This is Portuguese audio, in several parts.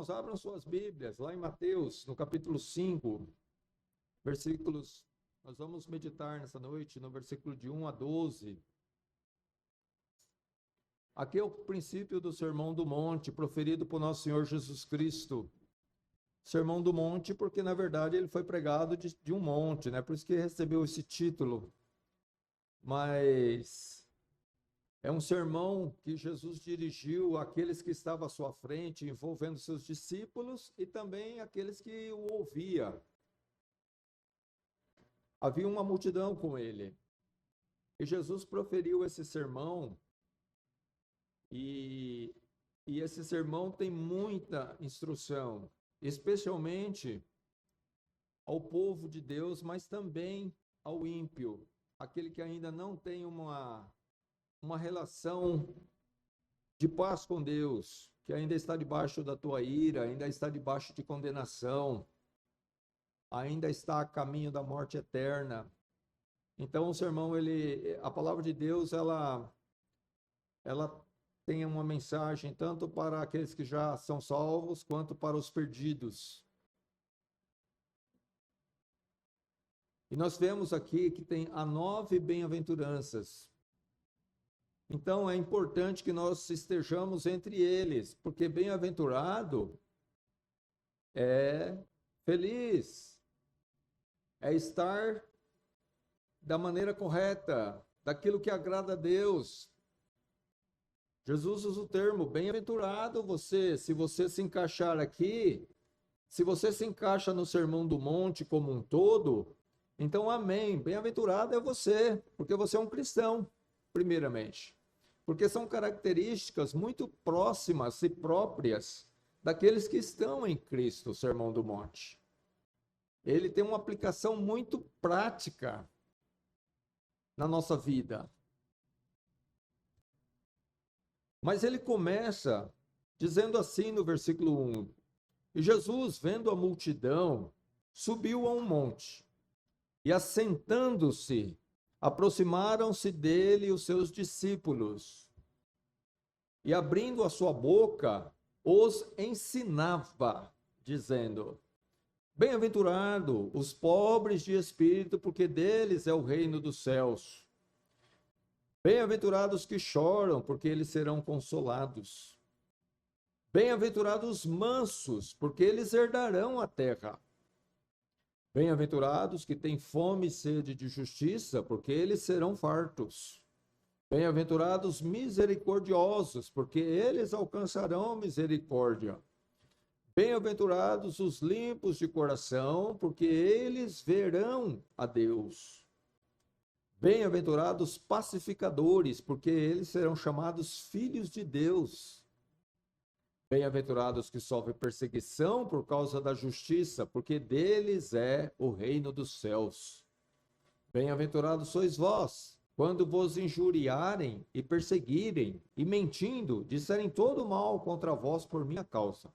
irmãos, abram suas Bíblias, lá em Mateus, no capítulo 5, versículos, nós vamos meditar nessa noite no versículo de 1 a 12. Aqui é o princípio do Sermão do Monte, proferido por nosso Senhor Jesus Cristo. Sermão do Monte, porque na verdade ele foi pregado de um monte, né? Por isso que recebeu esse título. Mas é um sermão que Jesus dirigiu àqueles que estavam à sua frente, envolvendo seus discípulos e também aqueles que o ouviam. Havia uma multidão com ele. E Jesus proferiu esse sermão, e esse sermão tem muita instrução, especialmente ao povo de Deus, mas também ao ímpio, aquele que ainda não tem uma relação de paz com Deus, que ainda está debaixo da tua ira, ainda está debaixo de condenação, ainda está a caminho da morte eterna. Então o sermão, a palavra de Deus, ela tem uma mensagem tanto para aqueles que já são salvos, quanto para os perdidos. E nós vemos aqui que tem as 9 bem-aventuranças. Então é importante que nós estejamos entre eles, porque bem-aventurado é feliz, é estar da maneira correta, daquilo que agrada a Deus. Jesus usa o termo bem-aventurado você, se você se encaixar aqui, se você se encaixa no Sermão do Monte como um todo, então amém, bem-aventurado é você, porque você é um cristão, primeiramente. Porque são características muito próximas e próprias daqueles que estão em Cristo, o Sermão do Monte. Ele tem uma aplicação muito prática na nossa vida. Mas ele começa dizendo assim no versículo 1: E Jesus, vendo a multidão, subiu a um monte, e assentando-se, aproximaram-se dele os seus discípulos, e abrindo a sua boca, os ensinava, dizendo: Bem-aventurado os pobres de espírito, porque deles é o reino dos céus. Bem-aventurados que choram, porque eles serão consolados. Bem-aventurados os mansos, porque eles herdarão a terra. Bem-aventurados que têm fome e sede de justiça, porque eles serão fartos. Bem-aventurados misericordiosos, porque eles alcançarão misericórdia. Bem-aventurados os limpos de coração, porque eles verão a Deus. Bem-aventurados pacificadores, porque eles serão chamados filhos de Deus. Bem-aventurados que sofrem perseguição por causa da justiça, porque deles é o reino dos céus. Bem-aventurados sois vós, quando vos injuriarem e perseguirem, e mentindo, disserem todo mal contra vós por minha causa.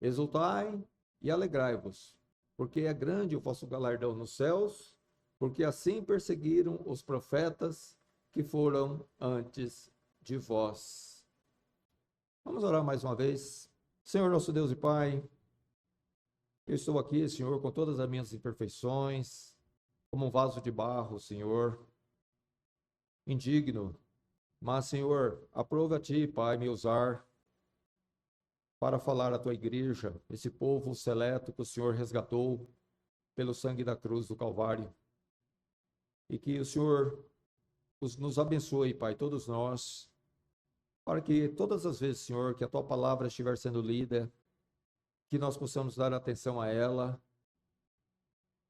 Exultai e alegrai-vos, porque é grande o vosso galardão nos céus, porque assim perseguiram os profetas que foram antes de vós. Vamos orar mais uma vez. Senhor nosso Deus e Pai, eu estou aqui, Senhor, com todas as minhas imperfeições, como um vaso de barro, Senhor, indigno, mas, Senhor, aprova a Ti, Pai, me usar para falar à Tua igreja, esse povo seleto que o Senhor resgatou pelo sangue da cruz do Calvário. E que o Senhor nos abençoe, Pai, todos nós, para que todas as vezes, Senhor, que a Tua palavra estiver sendo lida, que nós possamos dar atenção a ela,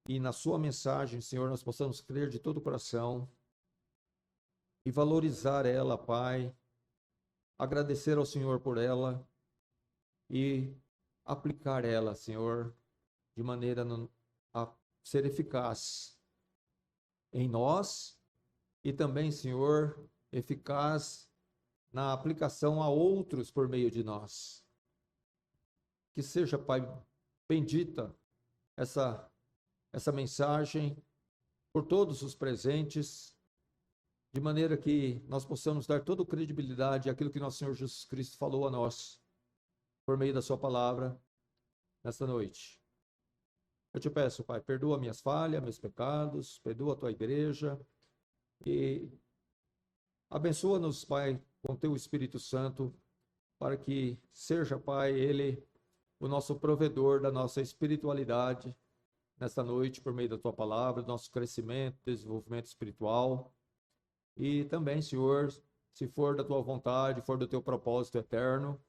e na Sua mensagem, Senhor, nós possamos crer de todo o coração e valorizar ela, Pai, agradecer ao Senhor por ela e aplicar ela, Senhor, de maneira a ser eficaz em nós e também, Senhor, eficaz na aplicação a outros por meio de nós. Que seja, Pai, bendita essa mensagem por todos os presentes, de maneira que nós possamos dar toda a credibilidade àquilo que nosso Senhor Jesus Cristo falou a nós. por meio da sua palavra nesta noite. Eu te peço, Pai, perdoa minhas falhas, meus pecados, perdoa a tua igreja e abençoa-nos, Pai, com teu Espírito Santo, para que seja, Pai, ele o nosso provedor da nossa espiritualidade nesta noite, por meio da tua palavra, do nosso crescimento, desenvolvimento espiritual. E também, Senhor, se for da tua vontade, for do teu propósito eterno,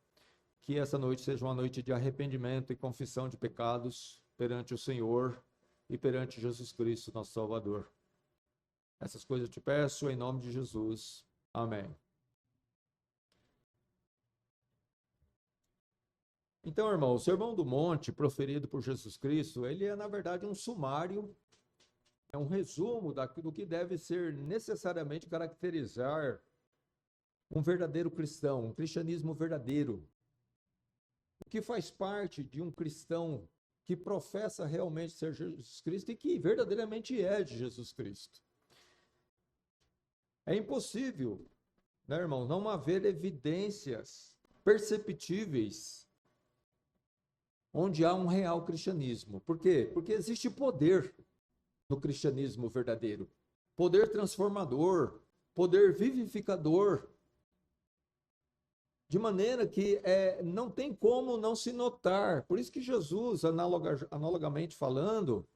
que essa noite seja uma noite de arrependimento e confissão de pecados perante o Senhor e perante Jesus Cristo, nosso Salvador. Essas coisas eu te peço em nome de Jesus. Amém. Então, irmão, o Sermão do Monte, proferido por Jesus Cristo, ele é, na verdade, um sumário, é um resumo do que deve ser necessariamente caracterizar um verdadeiro cristão, um cristianismo verdadeiro. O que faz parte de um cristão que professa realmente ser Jesus Cristo e que verdadeiramente é de Jesus Cristo. É impossível, né, irmão, não haver evidências perceptíveis onde há um real cristianismo. Por quê? Porque existe poder no cristianismo verdadeiro. Poder transformador, poder vivificador. De maneira que não tem como não se notar. Por isso que Jesus, analogamente falando,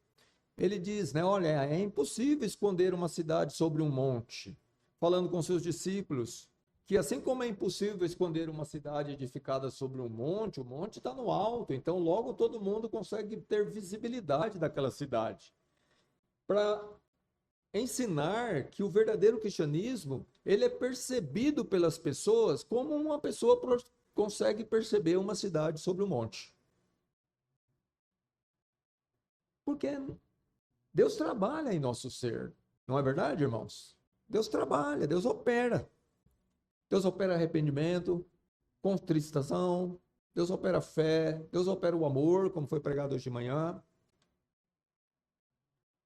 ele diz, né, olha, é impossível esconder uma cidade sobre um monte. Falando com seus discípulos, que assim como é impossível esconder uma cidade edificada sobre um monte, o monte está no alto, então logo todo mundo consegue ter visibilidade daquela cidade. Para ensinar que o verdadeiro cristianismo, ele é percebido pelas pessoas como uma pessoa consegue perceber uma cidade sobre um monte. Porque Deus trabalha em nosso ser, não é verdade, irmãos? Deus trabalha, Deus opera. Deus opera arrependimento, contristação, Deus opera fé, Deus opera o amor, como foi pregado hoje de manhã.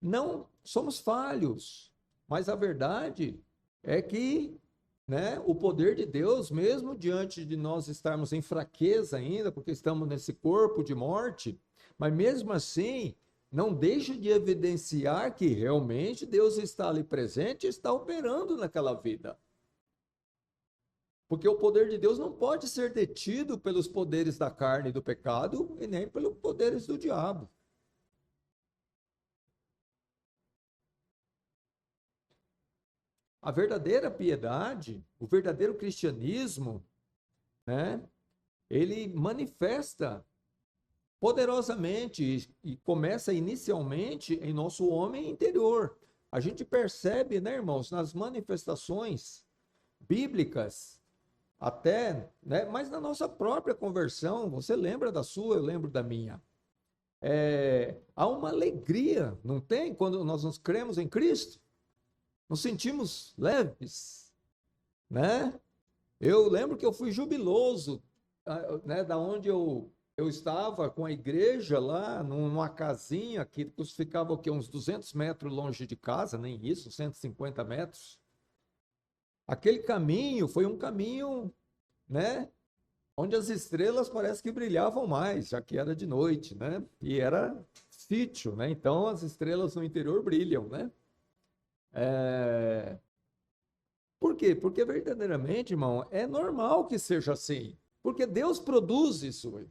Não somos falhos, mas a verdade é que, né, o poder de Deus, mesmo diante de nós estarmos em fraqueza ainda, porque estamos nesse corpo de morte, mas mesmo assim, não deixa de evidenciar que realmente Deus está ali presente e está operando naquela vida. Porque o poder de Deus não pode ser detido pelos poderes da carne e do pecado e nem pelos poderes do diabo. A verdadeira piedade, o verdadeiro cristianismo, né, ele manifesta poderosamente e começa inicialmente em nosso homem interior. A gente percebe, né, irmãos, nas manifestações bíblicas, até, né, mas na nossa própria conversão, você lembra da sua, eu lembro da minha. Há uma alegria, não tem? Quando nós nos cremos em Cristo, nos sentimos leves, né? Eu lembro que eu fui jubiloso, né, da onde eu estava com a igreja lá, numa casinha que ficava o quê? Uns 200 metros longe de casa, nem isso, 150 metros. Aquele caminho foi um caminho, né, onde as estrelas parece que brilhavam mais, já que era de noite, né? E era sítio, né? Então as estrelas no interior brilham, né? Por quê? Porque verdadeiramente, irmão, é normal que seja assim. Porque Deus produz isso.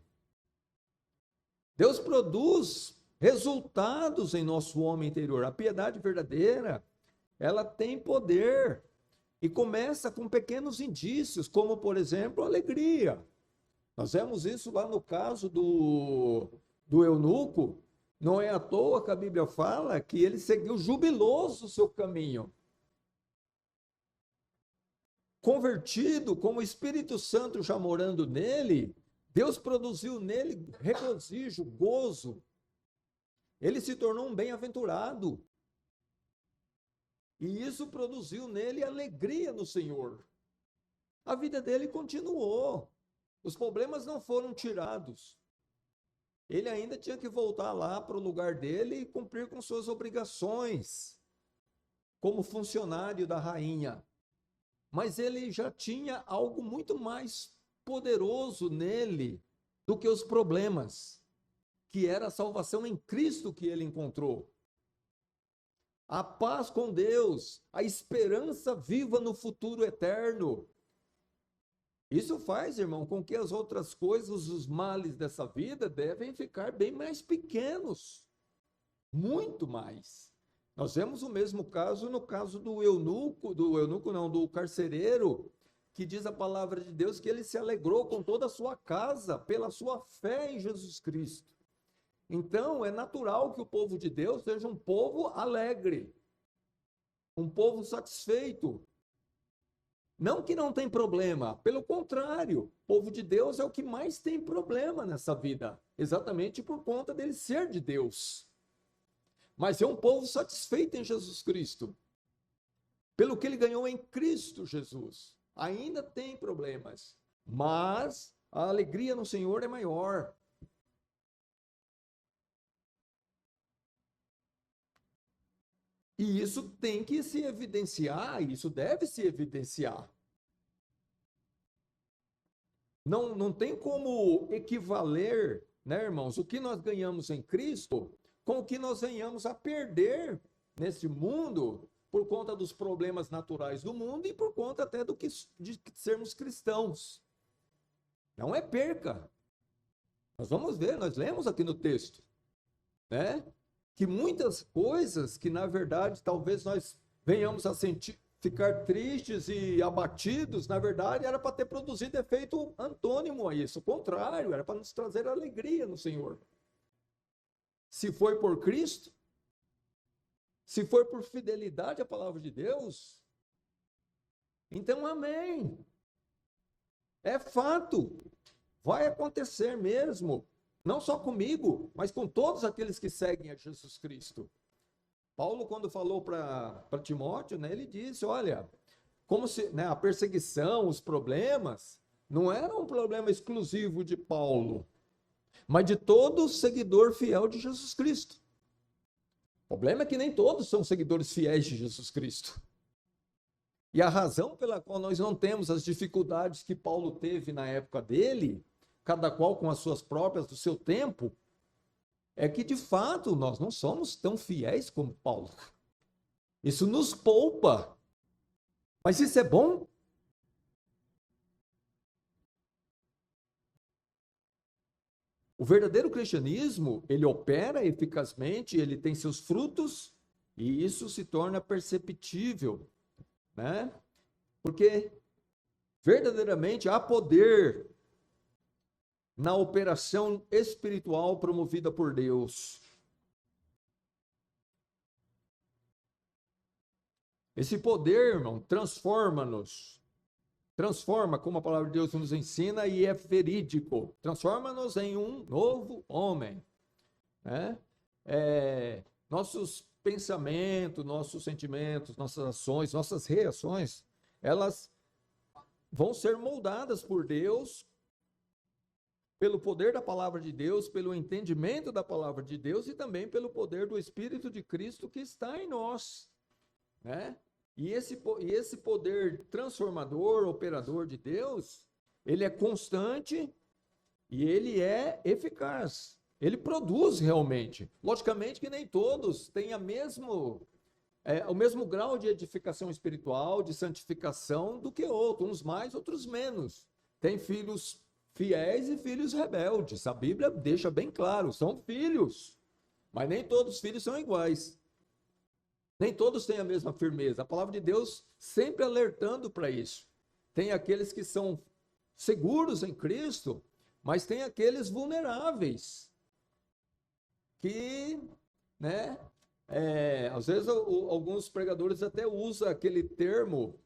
Deus produz resultados em nosso homem interior. A piedade verdadeira, ela tem poder. E começa com pequenos indícios, como, por exemplo, a alegria. Nós vemos isso lá no caso do eunuco. Não é à toa que a Bíblia fala que ele seguiu jubiloso o seu caminho. Convertido, com o Espírito Santo já morando nele, Deus produziu nele regozijo, gozo. Ele se tornou um bem-aventurado. E isso produziu nele alegria no Senhor. A vida dele continuou. Os problemas não foram tirados. Ele ainda tinha que voltar lá para o lugar dele e cumprir com suas obrigações como funcionário da rainha. Mas ele já tinha algo muito mais poderoso nele, do que os problemas, que era a salvação em Cristo que ele encontrou. A paz com Deus, a esperança viva no futuro eterno. Isso faz, irmão, com que as outras coisas, os males dessa vida, devem ficar bem mais pequenos. Muito mais. Nós vemos o mesmo caso no caso do carcereiro, que diz a palavra de Deus que ele se alegrou com toda a sua casa pela sua fé em Jesus Cristo. Então, é natural que o povo de Deus seja um povo alegre, um povo satisfeito. Não que não tem problema, pelo contrário, o povo de Deus é o que mais tem problema nessa vida, exatamente por conta dele ser de Deus. Mas é um povo satisfeito em Jesus Cristo, pelo que ele ganhou em Cristo Jesus. Ainda tem problemas, mas a alegria no Senhor é maior. E isso tem que se evidenciar, isso deve se evidenciar. Não tem como equivaler, né, irmãos, o que nós ganhamos em Cristo com o que nós venhamos a perder nesse mundo por conta dos problemas naturais do mundo e por conta até de sermos cristãos. Não é perca. Nós vamos ver, nós lemos aqui no texto, né? Que muitas coisas que, na verdade, talvez nós venhamos a ficar tristes e abatidos, na verdade, era para ter produzido efeito antônimo a isso. O contrário, era para nos trazer alegria no Senhor. Se foi por Cristo, se foi por fidelidade à palavra de Deus, então amém. É fato. Vai acontecer mesmo. Não só comigo, mas com todos aqueles que seguem a Jesus Cristo. Paulo, quando falou para Timóteo, né, ele disse, olha, como se, né, a perseguição, os problemas, não era um problema exclusivo de Paulo, mas de todo seguidor fiel de Jesus Cristo. O problema é que nem todos são seguidores fiéis de Jesus Cristo. E a razão pela qual nós não temos as dificuldades que Paulo teve na época dele, cada qual com as suas próprias, do seu tempo, é que de fato nós não somos tão fiéis como Paulo. Isso nos poupa. Mas isso é bom? O verdadeiro cristianismo, ele opera eficazmente, ele tem seus frutos, e isso se torna perceptível, né? Porque verdadeiramente há poder na operação espiritual promovida por Deus. Esse poder, irmão, transforma-nos. Transforma, como a palavra de Deus nos ensina, e é verídico. Transforma-nos em um novo homem. Né? Nossos pensamentos, nossos sentimentos, nossas ações, nossas reações, elas vão ser moldadas por Deus, pelo poder da palavra de Deus, pelo entendimento da palavra de Deus e também pelo poder do Espírito de Cristo que está em nós, né? E esse poder transformador, operador de Deus, ele é constante e ele é eficaz. Ele produz realmente. Logicamente que nem todos têm o mesmo grau de edificação espiritual, de santificação do que outros, uns mais, outros menos. Tem filhos fiéis e filhos rebeldes. A Bíblia deixa bem claro, são filhos, mas nem todos os filhos são iguais. Nem todos têm a mesma firmeza. A palavra de Deus sempre alertando para isso. Tem aqueles que são seguros em Cristo, mas tem aqueles vulneráveis, que, né, às vezes alguns pregadores até usam aquele termo,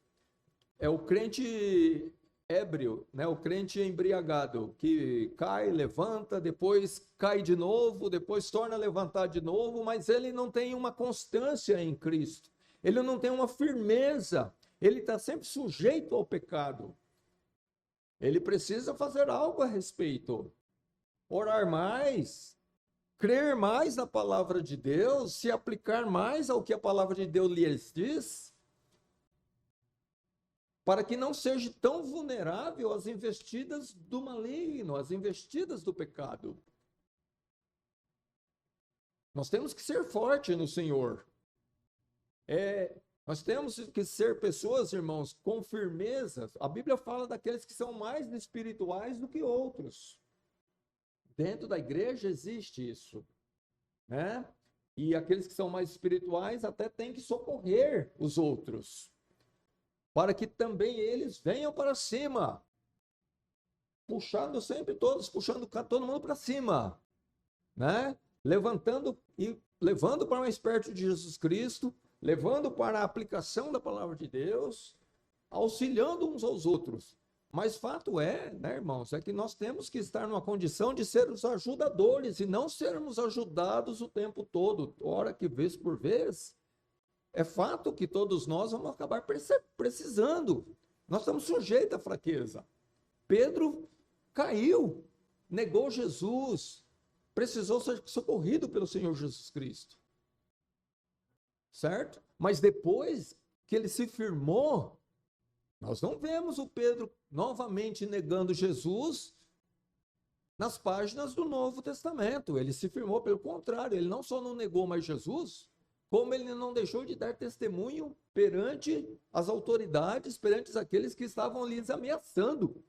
o crente ébrio, né, o crente embriagado, que cai, levanta, depois cai de novo, depois torna a levantar de novo, mas ele não tem uma constância em Cristo, ele não tem uma firmeza, ele está sempre sujeito ao pecado. Ele precisa fazer algo a respeito, orar mais, crer mais na palavra de Deus, se aplicar mais ao que a palavra de Deus lhes diz, para que não seja tão vulnerável às investidas do maligno, às investidas do pecado. Nós temos que ser fortes no Senhor. Nós temos que ser pessoas, irmãos, com firmeza. A Bíblia fala daqueles que são mais espirituais do que outros. Dentro da igreja existe isso, né? E aqueles que são mais espirituais até têm que socorrer os outros, para que também eles venham para cima, puxando sempre todos, puxando todo mundo para cima, né? Levantando e levando para mais perto de Jesus Cristo, levando para a aplicação da palavra de Deus, auxiliando uns aos outros. Mas fato é, né, irmãos, é que nós temos que estar numa condição de sermos ajudadores e não sermos ajudados o tempo todo, hora que vez por vez. É fato que todos nós vamos acabar precisando. Nós estamos sujeitos à fraqueza. Pedro caiu, negou Jesus, precisou ser socorrido pelo Senhor Jesus Cristo. Certo? Mas depois que ele se firmou, nós não vemos o Pedro novamente negando Jesus nas páginas do Novo Testamento. Ele se firmou, pelo contrário, ele não só não negou mais Jesus, como ele não deixou de dar testemunho perante as autoridades, perante aqueles que estavam ali ameaçando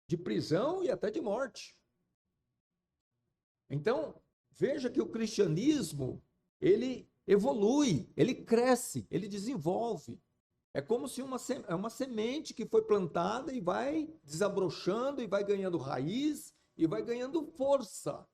de prisão e até de morte. Então, veja que o cristianismo, ele evolui, ele cresce, ele desenvolve. É como se uma semente que foi plantada e vai desabrochando e vai ganhando raiz e vai ganhando força.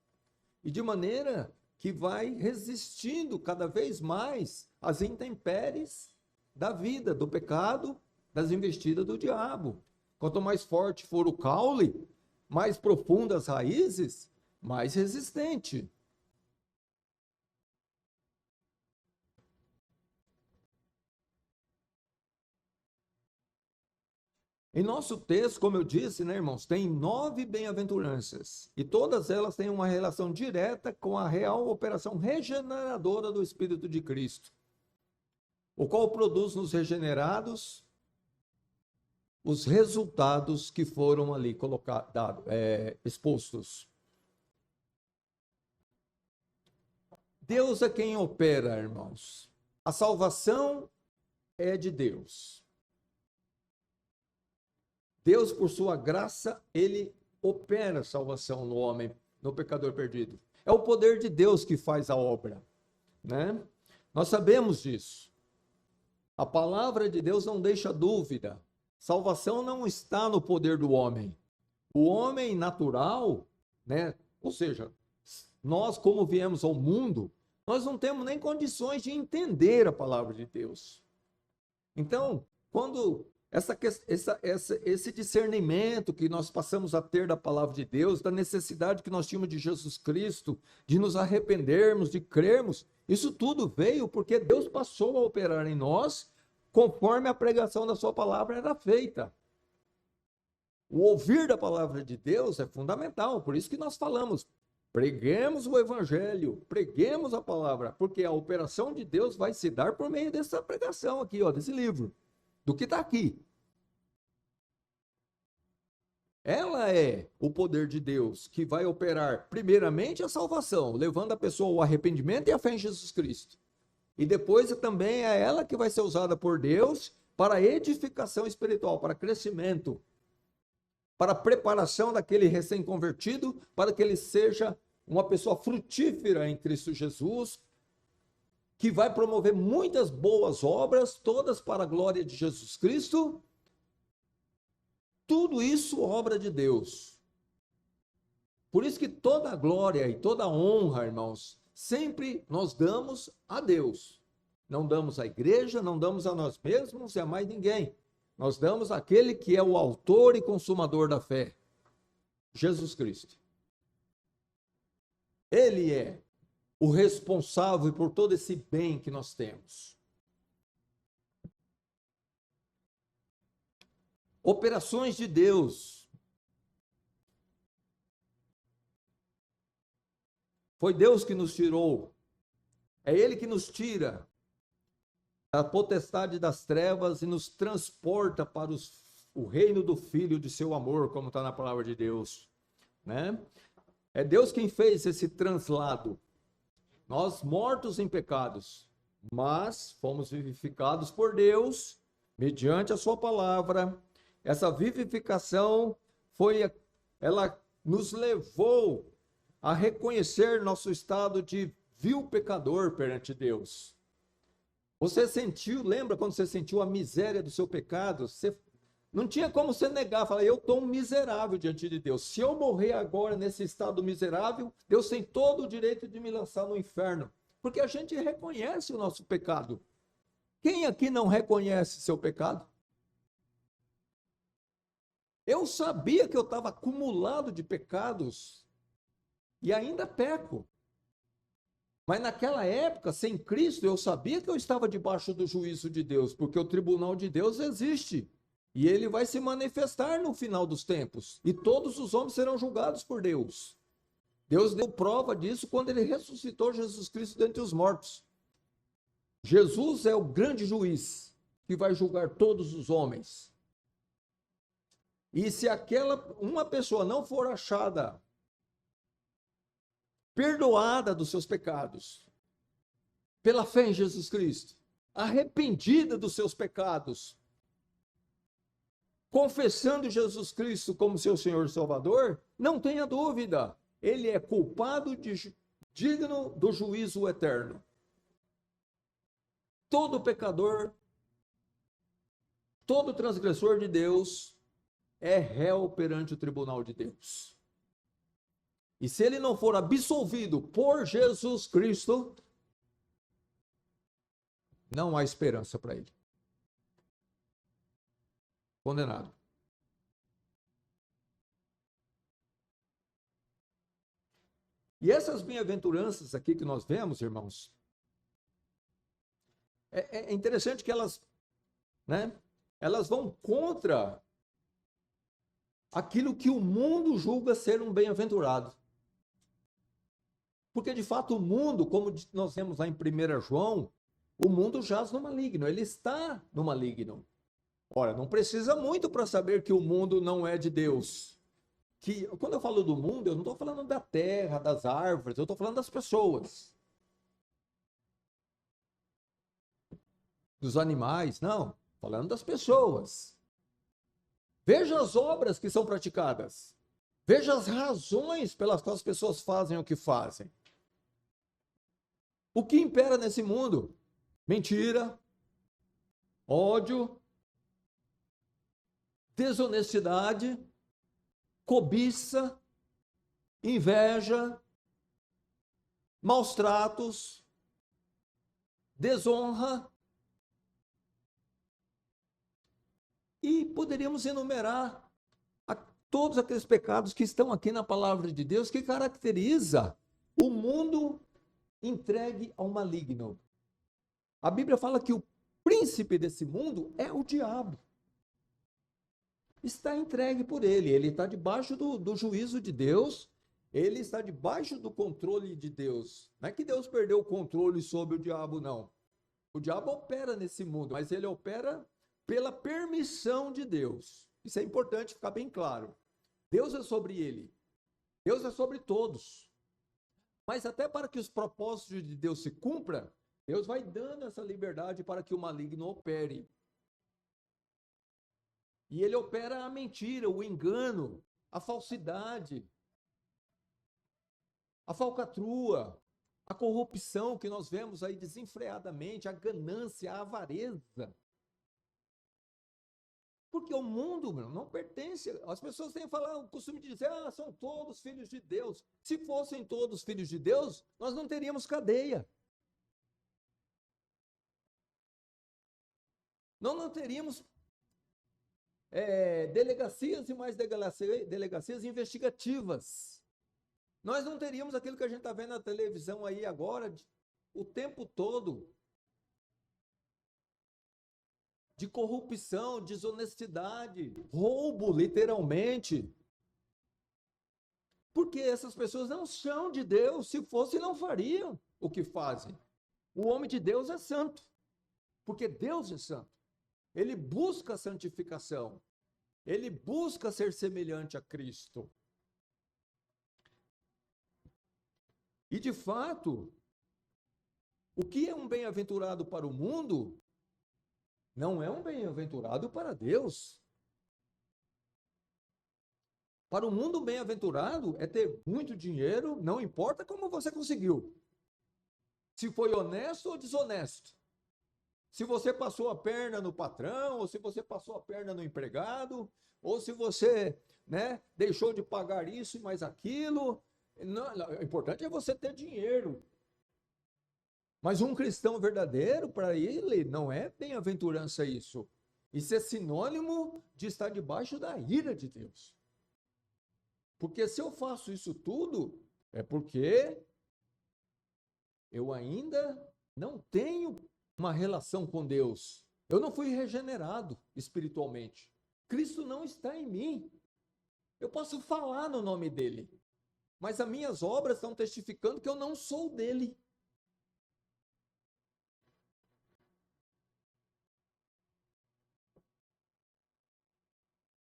E de maneira que vai resistindo cada vez mais às intempéries da vida, do pecado, das investidas do diabo. Quanto mais forte for o caule, mais profundas as raízes, mais resistente. Em nosso texto, como eu disse, né, irmãos, tem 9 bem-aventuranças, e todas elas têm uma relação direta com a real operação regeneradora do Espírito de Cristo, o qual produz nos regenerados os resultados que foram ali expostos. Deus é quem opera, irmãos. A salvação é de Deus. Deus, por sua graça, ele opera a salvação no homem, no pecador perdido. É o poder de Deus que faz a obra, né? Nós sabemos disso. A palavra de Deus não deixa dúvida. Salvação não está no poder do homem. O homem natural, né? Ou seja, nós como viemos ao mundo, nós não temos nem condições de entender a palavra de Deus. Então, quando esse discernimento que nós passamos a ter da palavra de Deus, da necessidade que nós tínhamos de Jesus Cristo, de nos arrependermos, de crermos, isso tudo veio porque Deus passou a operar em nós conforme a pregação da sua palavra era feita. O ouvir da palavra de Deus é fundamental, por isso que nós falamos, preguemos o evangelho, preguemos a palavra, porque a operação de Deus vai se dar por meio dessa pregação aqui, ó, desse livro. Do que está aqui. Ela é o poder de Deus que vai operar primeiramente a salvação, levando a pessoa ao arrependimento e à fé em Jesus Cristo. E depois também é ela que vai ser usada por Deus para edificação espiritual, para crescimento, para preparação daquele recém-convertido, para que ele seja uma pessoa frutífera em Cristo Jesus, que vai promover muitas boas obras, todas para a glória de Jesus Cristo. Tudo isso obra de Deus. Por isso que toda a glória e toda a honra, irmãos, sempre nós damos a Deus. Não damos à igreja, não damos a nós mesmos e a mais ninguém. Nós damos àquele que é o autor e consumador da fé, Jesus Cristo. Ele é o responsável por todo esse bem que nós temos. Operações de Deus. Foi Deus que nos tirou. É Ele que nos tira a potestade das trevas e nos transporta para o reino do Filho de seu amor, como está na palavra de Deus, né? É Deus quem fez esse translado. Nós mortos em pecados, mas fomos vivificados por Deus, mediante a sua palavra. Essa vivificação ela nos levou a reconhecer nosso estado de vil pecador perante Deus. Você sentiu, lembra quando você sentiu a miséria do seu pecado? Você não tinha como você negar, falar, eu estou um miserável diante de Deus. Se eu morrer agora nesse estado miserável, Deus tem todo o direito de me lançar no inferno. Porque a gente reconhece o nosso pecado. Quem aqui não reconhece seu pecado? Eu sabia que eu estava acumulado de pecados e ainda peco. Mas naquela época, sem Cristo, eu sabia que eu estava debaixo do juízo de Deus, porque o tribunal de Deus existe. E ele vai se manifestar no final dos tempos. E todos os homens serão julgados por Deus. Deus deu prova disso quando ele ressuscitou Jesus Cristo dentre os mortos. Jesus é o grande juiz que vai julgar todos os homens. E se uma pessoa não for achada perdoada dos seus pecados, pela fé em Jesus Cristo, arrependida dos seus pecados, confessando Jesus Cristo como seu Senhor e Salvador, não tenha dúvida, ele é culpado, digno do juízo eterno. Todo pecador, todo transgressor de Deus é réu perante o tribunal de Deus. E se ele não for absolvido por Jesus Cristo, não há esperança para ele. Condenado. E essas bem-aventuranças aqui que nós vemos, irmãos, é interessante que elas vão contra aquilo que o mundo julga ser um bem-aventurado. Porque, de fato, o mundo, como nós vemos lá em 1 João, o mundo jaz no maligno, ele está no maligno. Ora, não precisa muito para saber que o mundo não é de Deus. Quando eu falo do mundo, eu não estou falando da terra, das árvores, eu estou falando das pessoas. Dos animais, não, falando das pessoas. Veja as obras que são praticadas. Veja as razões pelas quais as pessoas fazem o que fazem. O que impera nesse mundo? Mentira, ódio, desonestidade, cobiça, inveja, maus tratos, desonra. E poderíamos enumerar todos aqueles pecados que estão aqui na palavra de Deus, que caracteriza o mundo entregue ao maligno. A Bíblia fala que o príncipe desse mundo é o diabo. Está entregue por ele está debaixo do juízo de Deus, ele está debaixo do controle de Deus. Não é que Deus perdeu o controle sobre o diabo, não. O diabo opera nesse mundo, mas ele opera pela permissão de Deus. Isso é importante ficar bem claro. Deus é sobre ele. Deus é sobre todos. Mas até para que os propósitos de Deus se cumpram, Deus vai dando essa liberdade para que o maligno opere. E ele opera a mentira, o engano, a falsidade, a falcatrua, a corrupção que nós vemos aí desenfreadamente, a ganância, a avareza. Porque o mundo, não pertence. As pessoas têm o costume de dizer, são todos filhos de Deus. Se fossem todos filhos de Deus, nós não teríamos cadeia. Nós não teríamos delegacias e mais delegacias investigativas. Nós não teríamos aquilo que a gente está vendo na televisão aí agora, o tempo todo, de corrupção, desonestidade, roubo, literalmente. Porque essas pessoas não são de Deus. Se fossem, não fariam o que fazem. O homem de Deus é santo. Porque Deus é santo. Ele busca a santificação. Ele busca ser semelhante a Cristo. E de fato, o que é um bem-aventurado para o mundo, não é um bem-aventurado para Deus. Para o mundo, bem-aventurado é ter muito dinheiro, não importa como você conseguiu. Se foi honesto ou desonesto. Se você passou a perna no patrão, ou se você passou a perna no empregado, ou se você, né, deixou de pagar isso e mais aquilo. Não, o importante é você ter dinheiro. Mas um cristão verdadeiro, para ele, não é bem-aventurança isso. Isso é sinônimo de estar debaixo da ira de Deus. Porque se eu faço isso tudo, é porque eu ainda não tenho uma relação com Deus. Eu não fui regenerado espiritualmente. Cristo não está em mim. Eu posso falar no nome dele, mas as minhas obras estão testificando que eu não sou dele.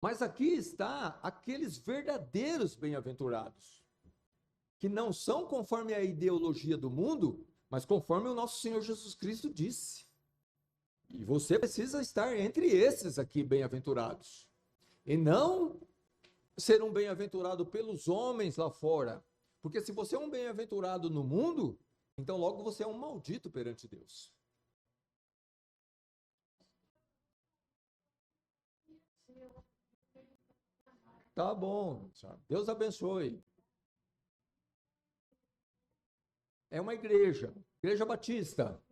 Mas aqui está aqueles verdadeiros bem-aventurados, que não são conforme a ideologia do mundo, mas conforme o nosso Senhor Jesus Cristo disse. E você precisa estar entre esses aqui bem-aventurados. E não ser um bem-aventurado pelos homens lá fora. Porque se você é um bem-aventurado no mundo, então logo você é um maldito perante Deus. Tá bom, Deus abençoe. É uma igreja, Igreja Batista.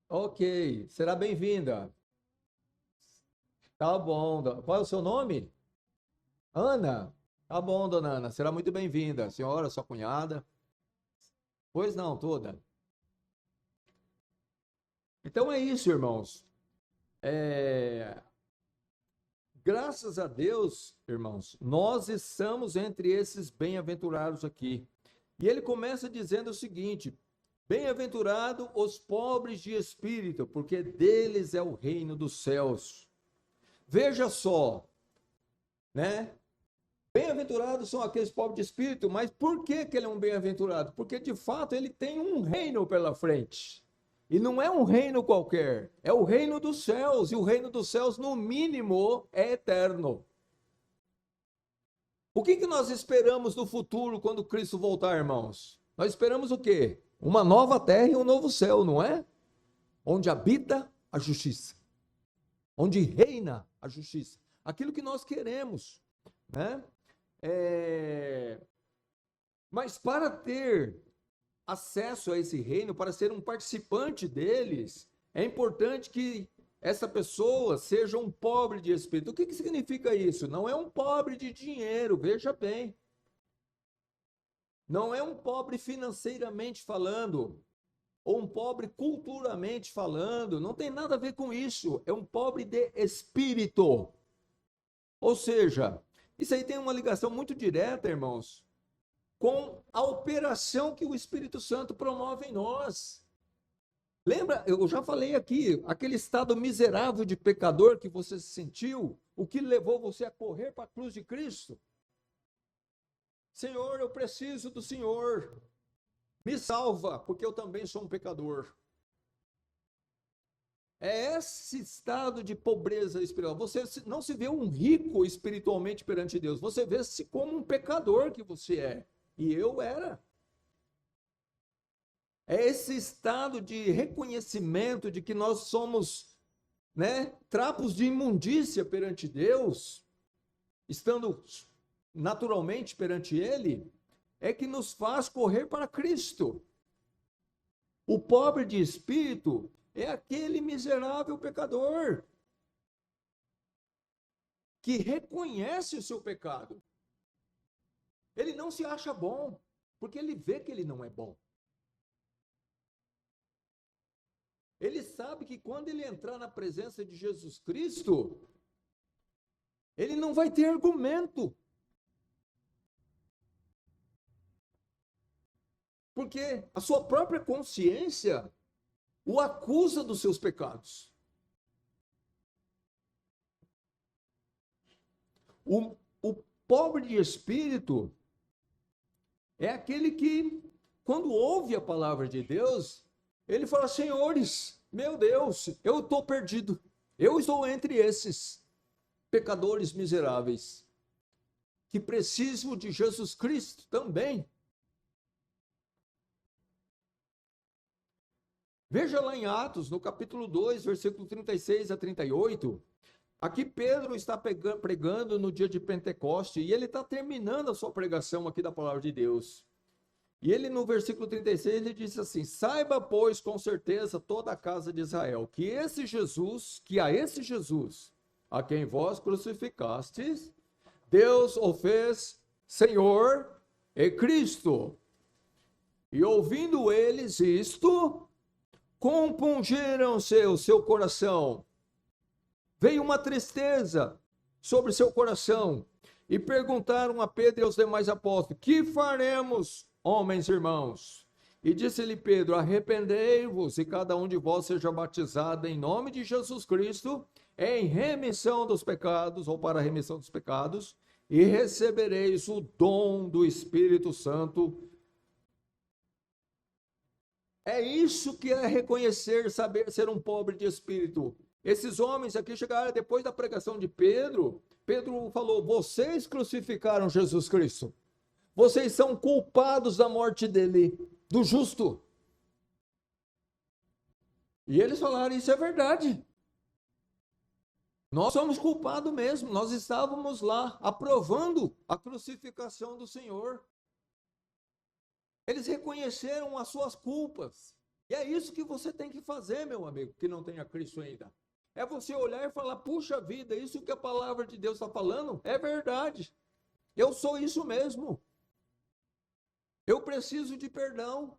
Ok, será bem-vinda. Tá bom. Qual é o seu nome? Ana? Tá bom, dona Ana, será muito bem-vinda. Senhora, sua cunhada? Pois não, toda. Então é isso, irmãos. Graças a Deus, irmãos, nós estamos entre esses bem-aventurados aqui. E ele começa dizendo o seguinte: bem-aventurado os pobres de espírito, porque deles é o reino dos céus. Veja só, né? Bem-aventurados são aqueles pobres de espírito, mas por que ele é um bem-aventurado? Porque de fato ele tem um reino pela frente. E não é um reino qualquer, é o reino dos céus, e o reino dos céus, no mínimo, é eterno. O que nós esperamos no futuro quando Cristo voltar, irmãos? Nós esperamos o quê? Uma nova terra e um novo céu, não é? Onde habita a justiça, onde reina a justiça. Aquilo que nós queremos, né? Mas para ter acesso a esse reino, para ser um participante deles, é importante que essa pessoa seja um pobre de espírito. O que significa isso? Não é um pobre de dinheiro, veja bem. Não é um pobre financeiramente falando, ou um pobre culturalmente falando, não tem nada a ver com isso. É um pobre de espírito. Ou seja, isso aí tem uma ligação muito direta, irmãos, com a operação que o Espírito Santo promove em nós. Lembra, eu já falei aqui, aquele estado miserável de pecador que você sentiu, o que levou você a correr para a cruz de Cristo? Senhor, eu preciso do Senhor, me salva, porque eu também sou um pecador. É esse estado de pobreza espiritual. Você não se vê um rico espiritualmente perante Deus, você vê-se como um pecador que você é. E eu era. É esse estado de reconhecimento de que nós somos, né, trapos de imundícia perante Deus, estando naturalmente perante Ele, é que nos faz correr para Cristo. O pobre de espírito é aquele miserável pecador que reconhece o seu pecado. Ele não se acha bom, porque ele vê que ele não é bom. Ele sabe que quando ele entrar na presença de Jesus Cristo, ele não vai ter argumento. Porque a sua própria consciência o acusa dos seus pecados. O pobre de espírito é aquele que, quando ouve a palavra de Deus, ele fala: Senhores, meu Deus, eu estou perdido. Eu estou entre esses pecadores miseráveis que precisam de Jesus Cristo também. Veja lá em Atos, no capítulo 2, versículo 36 a 38. Aqui Pedro está pregando no dia de Pentecoste e ele está terminando a sua pregação aqui da palavra de Deus. E ele no versículo 36 ele diz assim: Saiba, pois, com certeza toda a casa de Israel, que a esse Jesus, a quem vós crucificastes, Deus o fez Senhor e Cristo. E ouvindo eles isto, compungiram-se o seu coração. Veio uma tristeza sobre seu coração e perguntaram a Pedro e aos demais apóstolos: Que faremos, homens irmãos? E disse-lhe Pedro: Arrependei-vos e cada um de vós seja batizado em nome de Jesus Cristo em remissão dos pecados, ou para a remissão dos pecados, e recebereis o dom do Espírito Santo. É isso que é reconhecer, saber ser um pobre de espírito. Esses homens aqui chegaram depois da pregação de Pedro. Pedro falou: Vocês crucificaram Jesus Cristo. Vocês são culpados da morte dele, do justo. E eles falaram: Isso é verdade. Nós somos culpados mesmo. Nós estávamos lá aprovando a crucificação do Senhor. Eles reconheceram as suas culpas. E é isso que você tem que fazer, meu amigo, que não tenha Cristo ainda. É você olhar e falar: Puxa vida, isso que a palavra de Deus está falando é verdade. Eu sou isso mesmo. Eu preciso de perdão.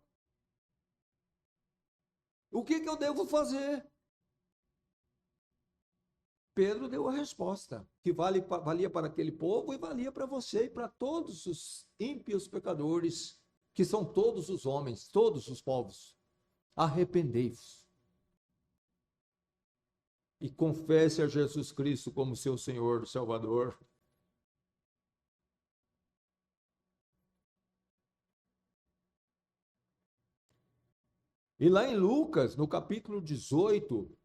O que eu devo fazer? Pedro deu a resposta, que valia para aquele povo e valia para você e para todos os ímpios pecadores, que são todos os homens, todos os povos. Arrependei-vos e confesse a Jesus Cristo como seu Senhor e Salvador. E lá em Lucas, no capítulo 18,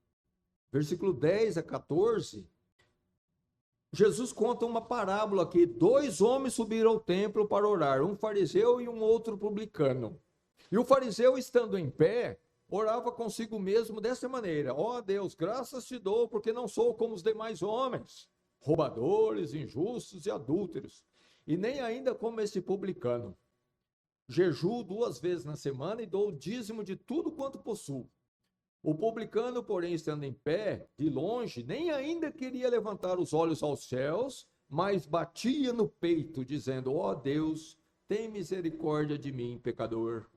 versículo 10 a 14, Jesus conta uma parábola que 2 homens subiram ao templo para orar, um fariseu e um outro publicano. E o fariseu, estando em pé, orava consigo mesmo desta maneira: Ó Deus, graças te dou, porque não sou como os demais homens, roubadores, injustos e adúlteros, e nem ainda como este publicano. Jejuo 2 vezes na semana e dou o dízimo de tudo quanto possuo. O publicano, porém, estando em pé, de longe, nem ainda queria levantar os olhos aos céus, mas batia no peito, dizendo: Ó Deus, tem misericórdia de mim, pecador.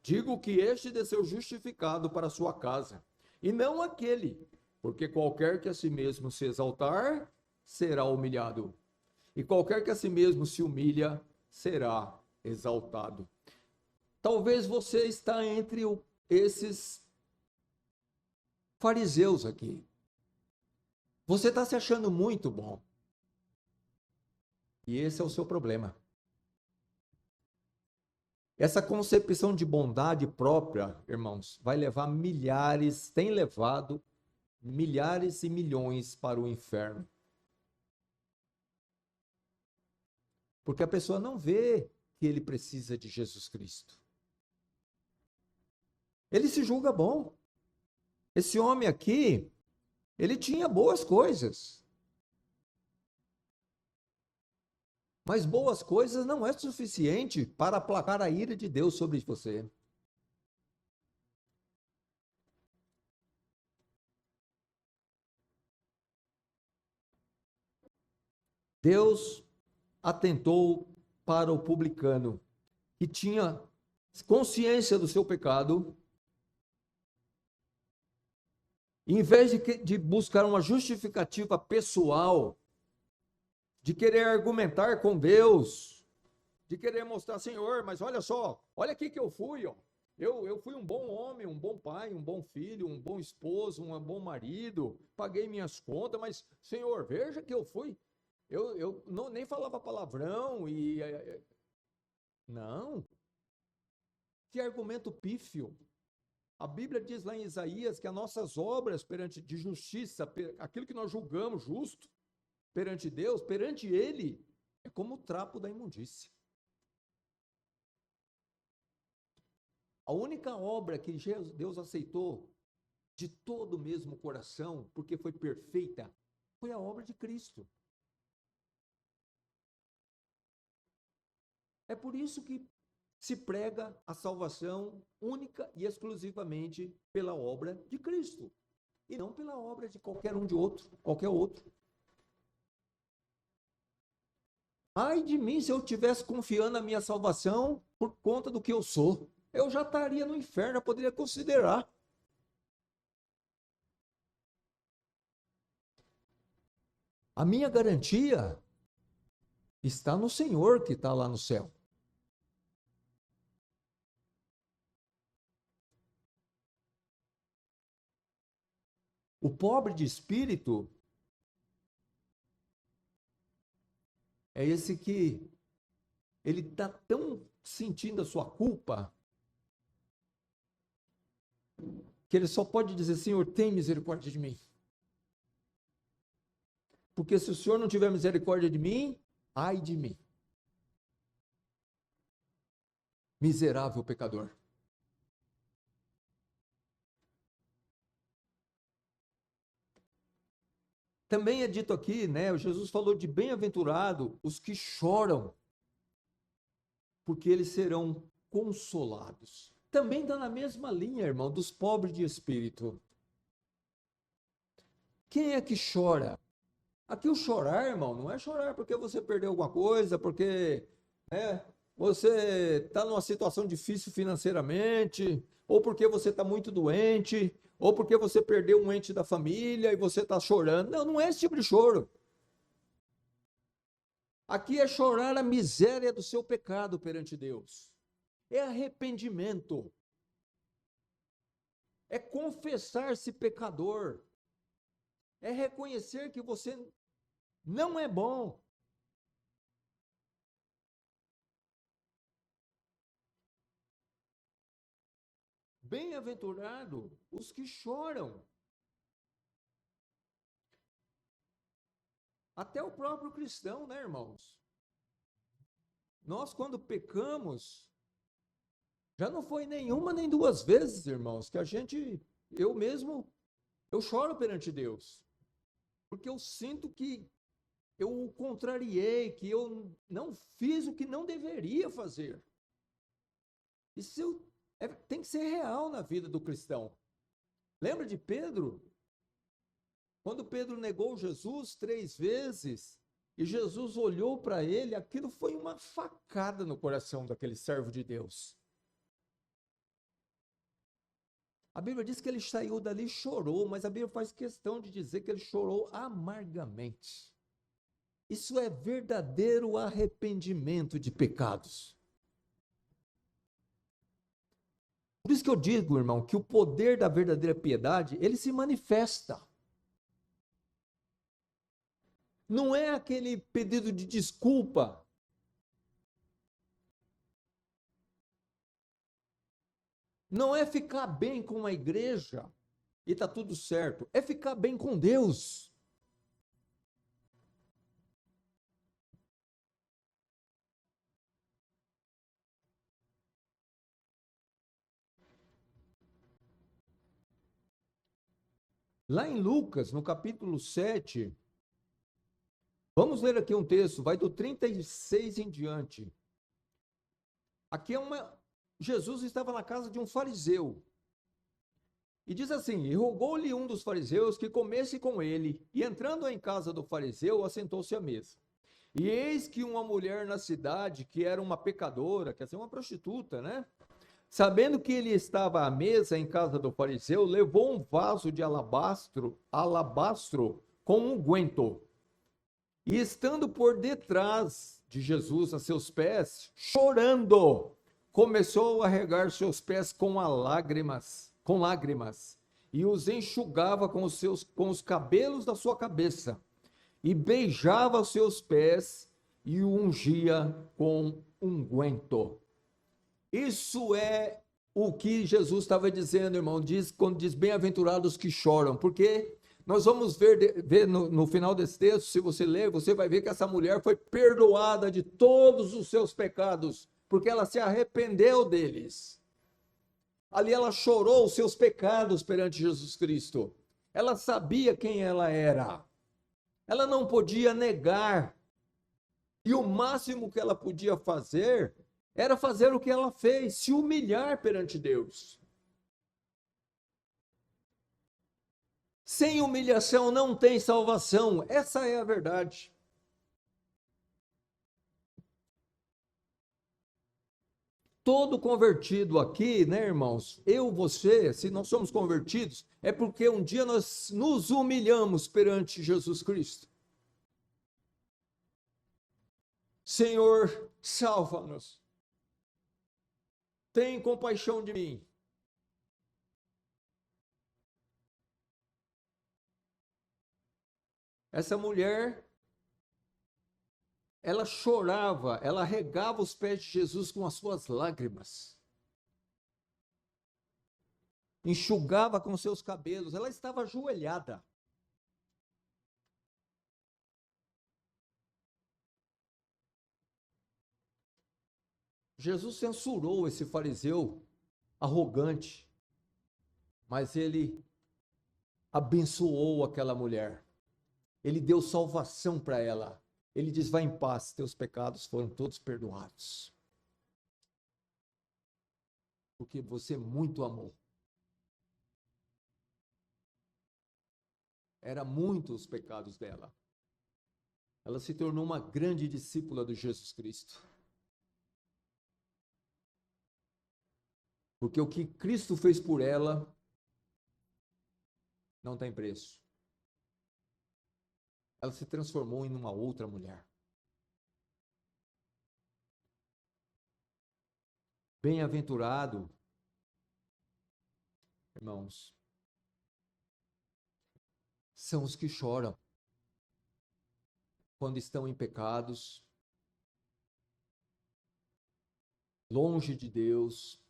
Digo que este desceu justificado para a sua casa, e não aquele, porque qualquer que a si mesmo se exaltar, será humilhado, e qualquer que a si mesmo se humilha, será exaltado. Talvez você está entre esses fariseus aqui. Você está se achando muito bom. E esse é o seu problema. Essa concepção de bondade própria, irmãos, vai levar milhares, tem levado milhares e milhões para o inferno. Porque a pessoa não vê que ele precisa de Jesus Cristo. Ele se julga bom. Esse homem aqui, ele tinha boas coisas. Mas boas coisas não é suficiente para aplacar a ira de Deus sobre você. Deus atentou para o publicano, que tinha consciência do seu pecado. Em vez de buscar uma justificativa pessoal, de querer argumentar com Deus, de querer mostrar, Senhor, mas olha só, olha aqui que eu fui, ó. Eu fui um bom homem, um bom pai, um bom filho, um bom esposo, um bom marido, paguei minhas contas, mas, Senhor, veja que eu fui. Eu não, nem falava palavrão e... Não. Que argumento pífio. A Bíblia diz lá em Isaías que as nossas obras perante de justiça, aquilo que nós julgamos justo perante Deus, perante Ele, é como o trapo da imundícia. A única obra que Deus aceitou de todo o mesmo coração, porque foi perfeita, foi a obra de Cristo. É por isso que se prega a salvação única e exclusivamente pela obra de Cristo, e não pela obra de qualquer outro. Ai de mim se eu estivesse confiando na minha salvação por conta do que eu sou. Eu já estaria no inferno, eu poderia considerar. A minha garantia está no Senhor que está lá no céu. O pobre de espírito é esse que ele está tão sentindo a sua culpa que ele só pode dizer, Senhor, tem misericórdia de mim. Porque se o Senhor não tiver misericórdia de mim, ai de mim. Miserável pecador. Também é dito aqui, né? Jesus falou de bem-aventurado os que choram, porque eles serão consolados. Também está na mesma linha, irmão, dos pobres de espírito. Quem é que chora? Aqui o chorar, irmão, não é chorar porque você perdeu alguma coisa, porque você está numa situação difícil financeiramente, ou porque você está muito doente, ou porque você perdeu um ente da família e você está chorando. Não, não é esse tipo de choro. Aqui é chorar a miséria do seu pecado perante Deus. É arrependimento. É confessar-se pecador. É reconhecer que você não é bom. Bem-aventurado os que choram. Até o próprio cristão, né, irmãos? Nós, quando pecamos, já não foi nenhuma nem duas vezes, irmãos, que eu choro perante Deus. Porque eu sinto que eu o contrariei, que eu não fiz o que não deveria fazer. Isso tem que ser real na vida do cristão. Lembra de Pedro? Quando Pedro negou Jesus 3 vezes, e Jesus olhou para ele, aquilo foi uma facada no coração daquele servo de Deus. A Bíblia diz que ele saiu dali e chorou, mas a Bíblia faz questão de dizer que ele chorou amargamente. Isso é verdadeiro arrependimento de pecados. Por isso que eu digo, irmão, que o poder da verdadeira piedade, ele se manifesta. Não é aquele pedido de desculpa. Não é ficar bem com a igreja e está tudo certo. É ficar bem com Deus. Lá em Lucas, no capítulo 7, vamos ler aqui um texto, vai do 36 em diante. Aqui Jesus estava na casa de um fariseu. E diz assim: e rogou-lhe um dos fariseus que comesse com ele, e entrando em casa do fariseu, assentou-se à mesa. E eis que uma mulher na cidade, que era uma pecadora, quer dizer, uma prostituta, né? Sabendo que ele estava à mesa em casa do fariseu, levou um vaso de alabastro com unguento. E estando por detrás de Jesus a seus pés, chorando, começou a regar seus pés com lágrimas, e os enxugava com os cabelos da sua cabeça, e beijava os seus pés e o ungia com unguento. Isso é o que Jesus estava dizendo, irmão, quando diz bem-aventurados que choram, porque nós vamos ver no final desse texto, se você ler, você vai ver que essa mulher foi perdoada de todos os seus pecados, porque ela se arrependeu deles. Ali ela chorou os seus pecados perante Jesus Cristo. Ela sabia quem ela era. Ela não podia negar. E o máximo que ela podia fazer era fazer o que ela fez, se humilhar perante Deus. Sem humilhação não tem salvação. Essa é a verdade. Todo convertido aqui, né, irmãos? Eu, você, se nós somos convertidos, é porque um dia nós nos humilhamos perante Jesus Cristo. Senhor, salva-nos. Tem compaixão de mim. Essa mulher, ela chorava, ela regava os pés de Jesus com as suas lágrimas. Enxugava com seus cabelos, ela estava ajoelhada. Jesus censurou esse fariseu arrogante, mas ele abençoou aquela mulher. Ele deu salvação para ela. Ele diz: vai em paz, teus pecados foram todos perdoados. Porque você muito amou. Era muitos os pecados dela. Ela se tornou uma grande discípula de Jesus Cristo. Porque o que Cristo fez por ela não tem preço. Ela se transformou em uma outra mulher. Bem-aventurado, irmãos, são os que choram quando estão em pecados, longe de Deus,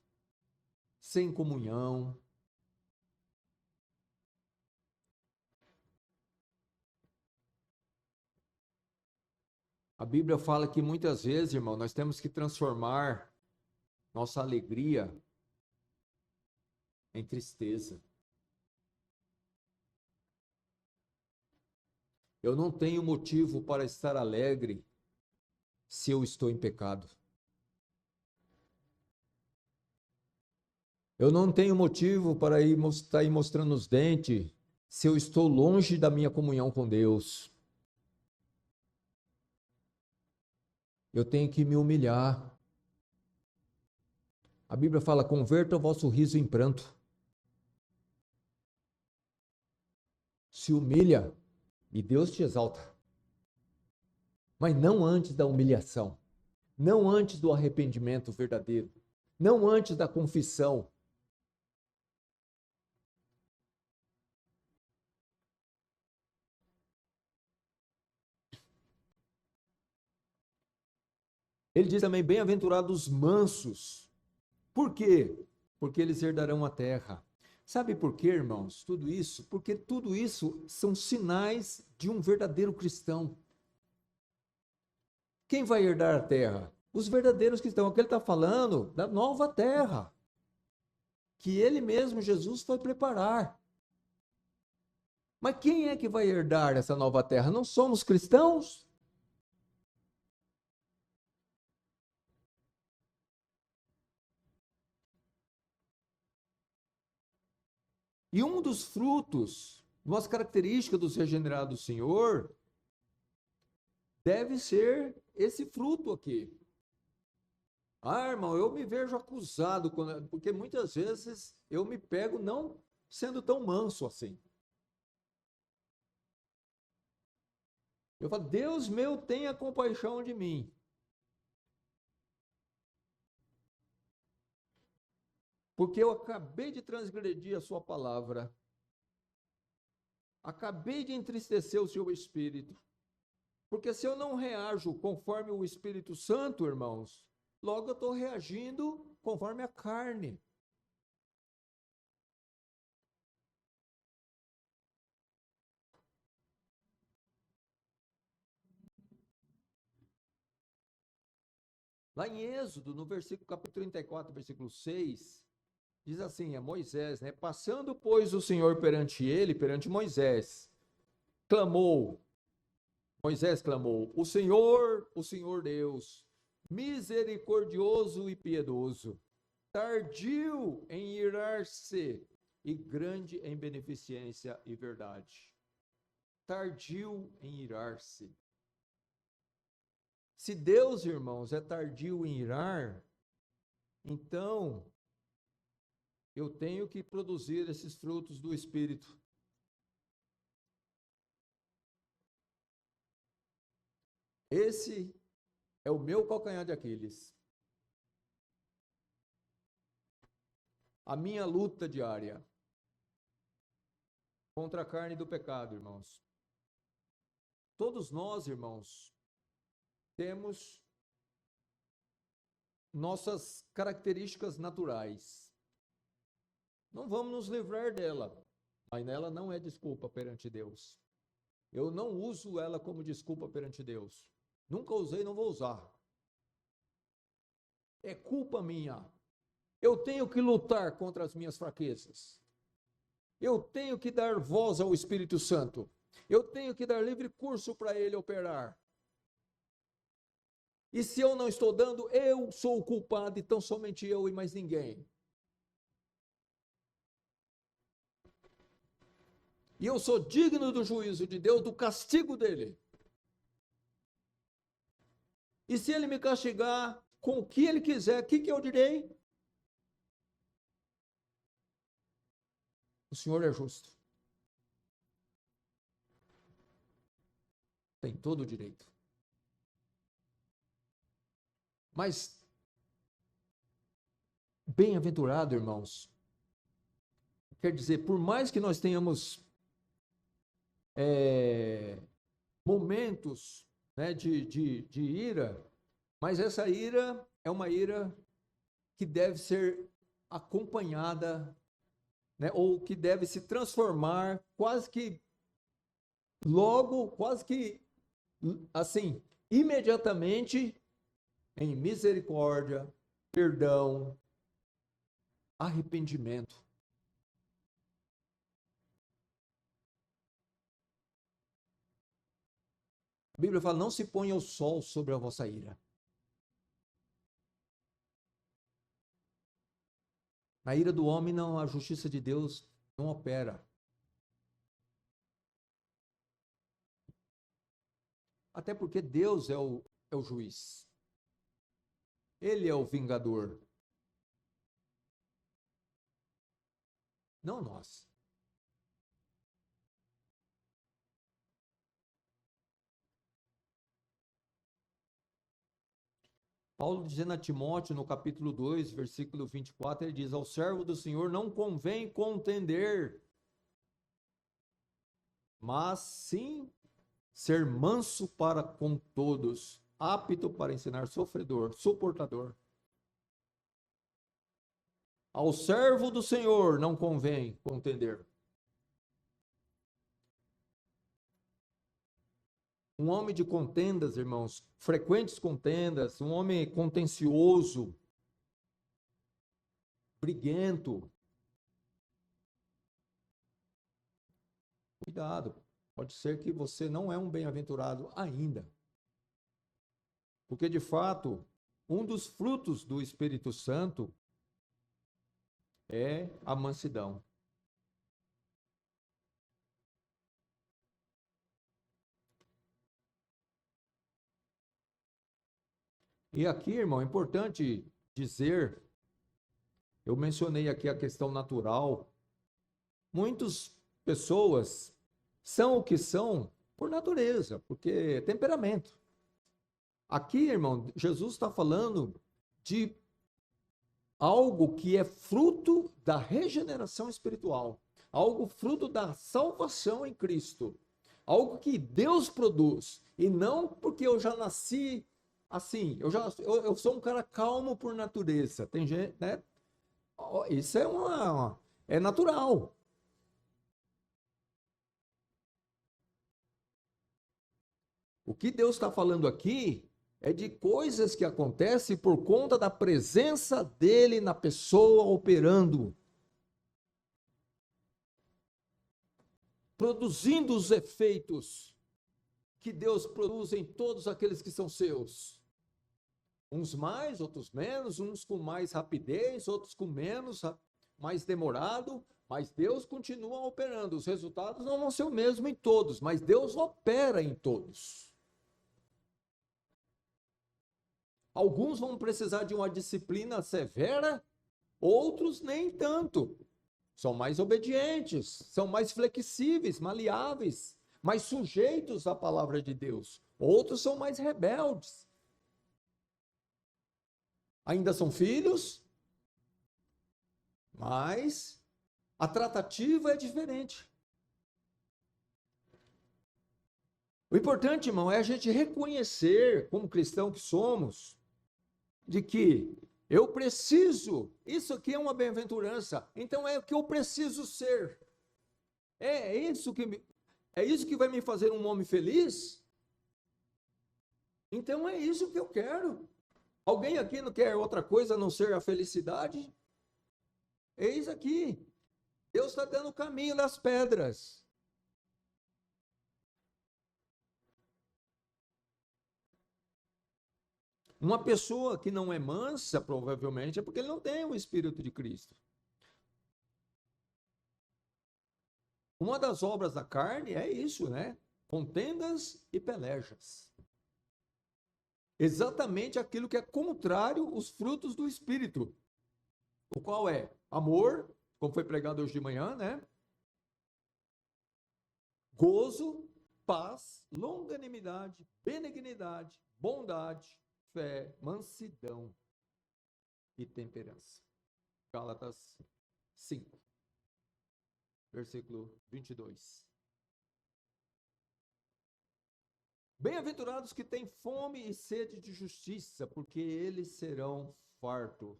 sem comunhão. A Bíblia fala que muitas vezes, irmão, nós temos que transformar nossa alegria em tristeza. Eu não tenho motivo para estar alegre se eu estou em pecado. Eu não tenho motivo para estar aí mostrando os dentes se eu estou longe da minha comunhão com Deus. Eu tenho que me humilhar. A Bíblia fala: converta o vosso riso em pranto. Se humilha e Deus te exalta. Mas não antes da humilhação. Não antes do arrependimento verdadeiro. Não antes da confissão. Ele diz também: bem-aventurados os mansos. Por quê? Porque eles herdarão a terra. Sabe por quê, irmãos? Tudo isso? Porque tudo isso são sinais de um verdadeiro cristão. Quem vai herdar a terra? Os verdadeiros cristãos. O que ele está falando da nova terra, que ele mesmo, Jesus, foi preparar. Mas quem é que vai herdar essa nova terra? Não somos cristãos? E um dos frutos, uma característica dos regenerados do Senhor, deve ser esse fruto aqui. Ah, irmão, eu me vejo acusado, porque muitas vezes eu me pego não sendo tão manso assim. Eu falo: Deus meu, tenha compaixão de mim. porque eu acabei de transgredir a sua palavra, acabei de entristecer o seu espírito. Porque se eu não reajo conforme o Espírito Santo, irmãos, logo eu estou reagindo conforme a carne. Lá em Êxodo, no versículo capítulo 34, versículo 6, diz assim, é Moisés, né? Passando, pois, o Senhor perante ele, perante Moisés, Moisés clamou, o Senhor Deus, misericordioso e piedoso, tardio em irar-se e grande em beneficência e verdade. Tardio em irar-se. Se Deus, irmãos, é tardio em irar, então eu tenho que produzir esses frutos do Espírito. Esse é o meu calcanhar de Aquiles. A minha luta diária contra a carne do pecado, irmãos. Todos nós, irmãos, temos nossas características naturais. Não vamos nos livrar dela, mas ela não é desculpa perante Deus. Eu não uso ela como desculpa perante Deus. Nunca usei, não vou usar. É culpa minha. Eu tenho que lutar contra as minhas fraquezas. Eu tenho que dar voz ao Espírito Santo. Eu tenho que dar livre curso para ele operar. E se eu não estou dando, eu sou o culpado, e tão somente eu e mais ninguém. E eu sou digno do juízo de Deus, do castigo dele. E se ele me castigar com o que ele quiser, o que eu direi? O Senhor é justo. Tem todo o direito. Mas, bem-aventurado, irmãos, quer dizer, por mais que nós tenhamos momentos, né, de ira, mas essa ira é uma ira que deve ser acompanhada, né, ou que deve se transformar quase que logo, quase que assim, imediatamente em misericórdia, perdão, arrependimento. A Bíblia fala, não se ponha o sol sobre a vossa ira. Na ira do homem, não, a justiça de Deus não opera. Até porque Deus é o juiz. Ele é o vingador. Não nós. Paulo dizendo a Timóteo, no capítulo 2, versículo 24, ele diz, ao servo do Senhor não convém contender, mas sim ser manso para com todos, apto para ensinar, sofredor, suportador. Ao servo do Senhor não convém contender. Um homem de contendas, irmãos, frequentes contendas, um homem contencioso, briguento. Cuidado, pode ser que você não é um bem-aventurado ainda. Porque, de fato, um dos frutos do Espírito Santo é a mansidão. E aqui, irmão, é importante dizer, eu mencionei aqui a questão natural. Muitas pessoas são o que são por natureza, porque é temperamento. Aqui, irmão, Jesus está falando de algo que é fruto da regeneração espiritual, algo fruto da salvação em Cristo, algo que Deus produz, e não porque eu já nasci assim, eu sou um cara calmo por natureza. Tem gente, né? Isso é natural. O que Deus está falando aqui é de coisas que acontecem por conta da presença dele na pessoa operando, produzindo os efeitos que Deus produz em todos aqueles que são seus. Uns mais, outros menos, uns com mais rapidez, outros com menos, mais demorado, mas Deus continua operando. Os resultados não vão ser o mesmo em todos, mas Deus opera em todos. Alguns vão precisar de uma disciplina severa, outros nem tanto. São mais obedientes, são mais flexíveis, maleáveis, mais sujeitos à palavra de Deus. Outros são mais rebeldes. Ainda são filhos, mas a tratativa é diferente. O importante, irmão, é a gente reconhecer, como cristão que somos, de que eu preciso, isso aqui é uma bem-aventurança, então é o que eu preciso ser. É isso que vai me fazer um homem feliz? Então é isso que eu quero. Alguém aqui não quer outra coisa a não ser a felicidade? Eis aqui, Deus está dando o caminho das pedras. Uma pessoa que não é mansa, provavelmente, é porque ele não tem o Espírito de Cristo. Uma das obras da carne é isso, né? Contendas e pelejas. Exatamente aquilo que é contrário aos frutos do Espírito. O qual é amor, como foi pregado hoje de manhã, né? Gozo, paz, longanimidade, benignidade, bondade, fé, mansidão e temperança. Gálatas 5, versículo 22. Bem-aventurados que têm fome e sede de justiça, porque eles serão fartos.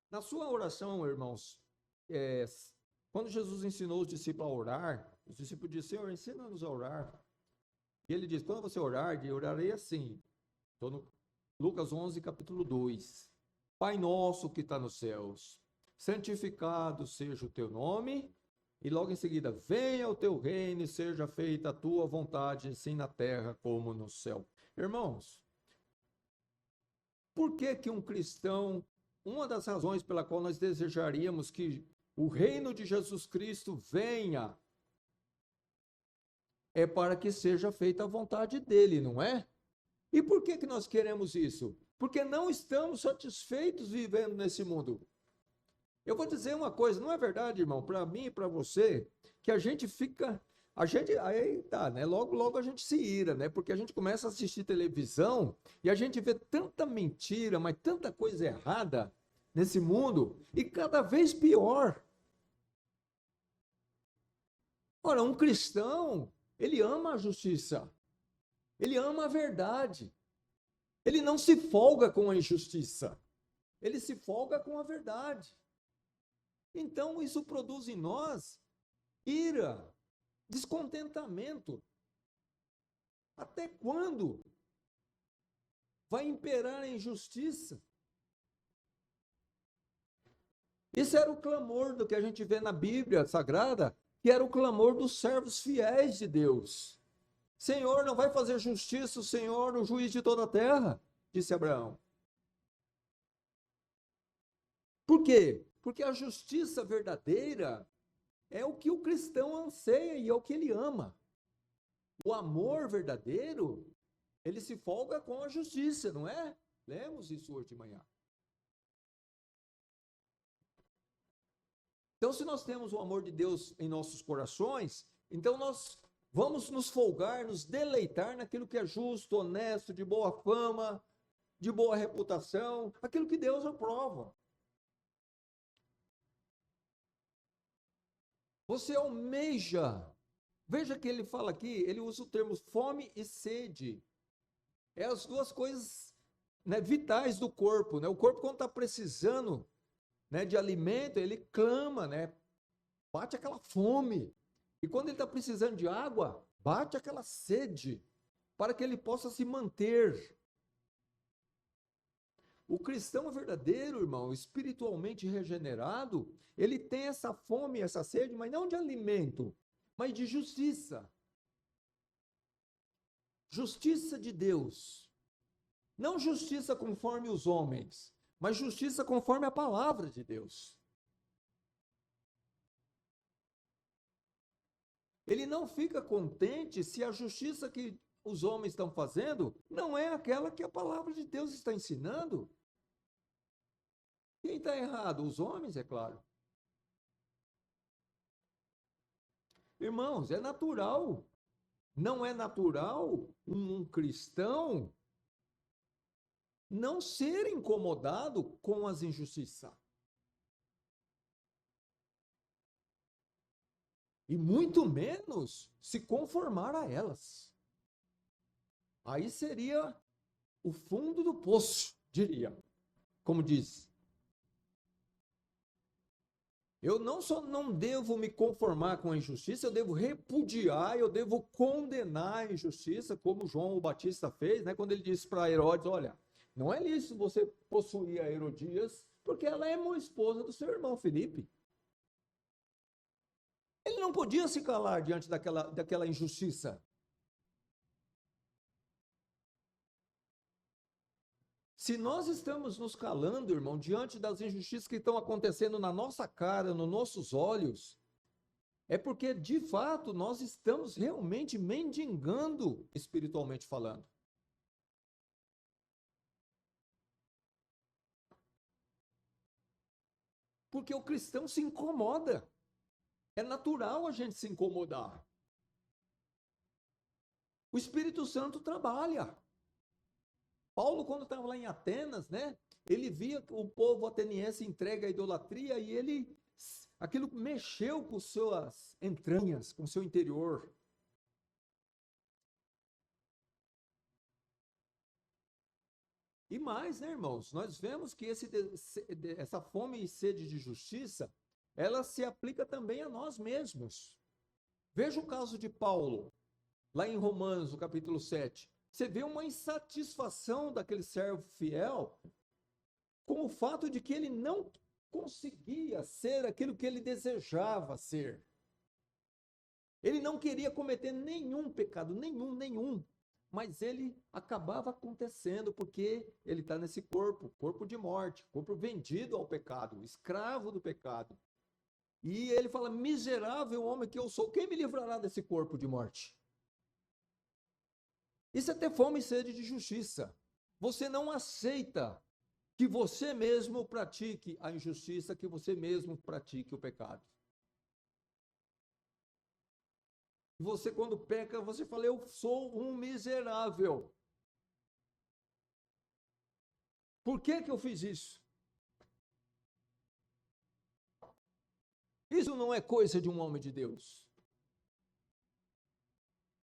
Na sua oração, irmãos, quando Jesus ensinou os discípulos a orar, os discípulos disseram: Senhor, ensina-nos a orar. E ele diz: quando você orar, eu orarei assim. Estou no Lucas 11, capítulo 2. Pai nosso que está nos céus, santificado seja o teu nome. E logo em seguida, venha o teu reino e seja feita a tua vontade, assim na terra como no céu. Irmãos, por que que um cristão, uma das razões pela qual nós desejaríamos que o reino de Jesus Cristo venha, é para que seja feita a vontade dele, não é? E por que que nós queremos isso? Porque não estamos satisfeitos vivendo nesse mundo. Eu vou dizer uma coisa, não é verdade, irmão, para mim e para você, que aí tá, né? Logo a gente se ira, né? Porque a gente começa a assistir televisão e a gente vê tanta mentira, mas tanta coisa errada nesse mundo e cada vez pior. Ora, um cristão, ele ama a justiça, ele ama a verdade, ele não se folga com a injustiça, ele se folga com a verdade. Então, isso produz em nós ira, descontentamento. Até quando vai imperar a injustiça? Esse era o clamor do que a gente vê na Bíblia Sagrada, que era o clamor dos servos fiéis de Deus. Senhor, não vai fazer justiça o Senhor, o juiz de toda a terra? Disse Abraão. Por quê? Porque a justiça verdadeira é o que o cristão anseia e é o que ele ama. O amor verdadeiro, ele se folga com a justiça, não é? Lemos isso hoje de manhã. Então, se nós temos o amor de Deus em nossos corações, então nós vamos nos folgar, nos deleitar naquilo que é justo, honesto, de boa fama, de boa reputação, aquilo que Deus aprova. Você almeja. Veja que ele fala aqui, ele usa o termo fome e sede. É as duas coisas, né, vitais do corpo, né? O corpo, quando está precisando, né, de alimento, ele clama, né? Bate aquela fome. E quando ele está precisando de água, bate aquela sede, para que ele possa se manter. O cristão verdadeiro, irmão, espiritualmente regenerado, ele tem essa fome, essa sede, mas não de alimento, mas de justiça. Justiça de Deus. Não justiça conforme os homens, mas justiça conforme a palavra de Deus. Ele não fica contente se a justiça que os homens estão fazendo não é aquela que a palavra de Deus está ensinando. Quem está errado? Os homens, é claro. Irmãos, é natural. Não é natural um cristão não ser incomodado com as injustiças. E muito menos se conformar a elas. Aí seria o fundo do poço, diria. Como diz. Eu não só não devo me conformar com a injustiça, eu devo repudiar, eu devo condenar a injustiça, como João o Batista fez, né? Quando ele disse para Herodes, olha, não é lícito você possuir a Herodias, porque ela é uma esposa do seu irmão Filipe. Ele não podia se calar diante daquela injustiça. Se nós estamos nos calando, irmão, diante das injustiças que estão acontecendo na nossa cara, nos nossos olhos, é porque, de fato, nós estamos realmente mendigando, espiritualmente falando. Porque o cristão se incomoda. É natural a gente se incomodar. O Espírito Santo trabalha. Paulo, quando estava lá em Atenas, né? Ele via o povo ateniense entregue à idolatria e aquilo mexeu com suas entranhas, com seu interior. E mais, né, irmãos? Nós vemos que essa fome e sede de justiça, ela se aplica também a nós mesmos. Veja o caso de Paulo, lá em Romanos, no capítulo 7. Você vê uma insatisfação daquele servo fiel com o fato de que ele não conseguia ser aquilo que ele desejava ser. Ele não queria cometer nenhum pecado, nenhum. Mas ele acabava acontecendo porque ele está nesse corpo de morte, corpo vendido ao pecado, escravo do pecado. E ele fala, miserável homem que eu sou, quem me livrará desse corpo de morte? Isso é ter fome e sede de justiça. Você não aceita que você mesmo pratique a injustiça, que você mesmo pratique o pecado. Você, quando peca, você fala, eu sou um miserável. Por que eu fiz isso? Isso não é coisa de um homem de Deus.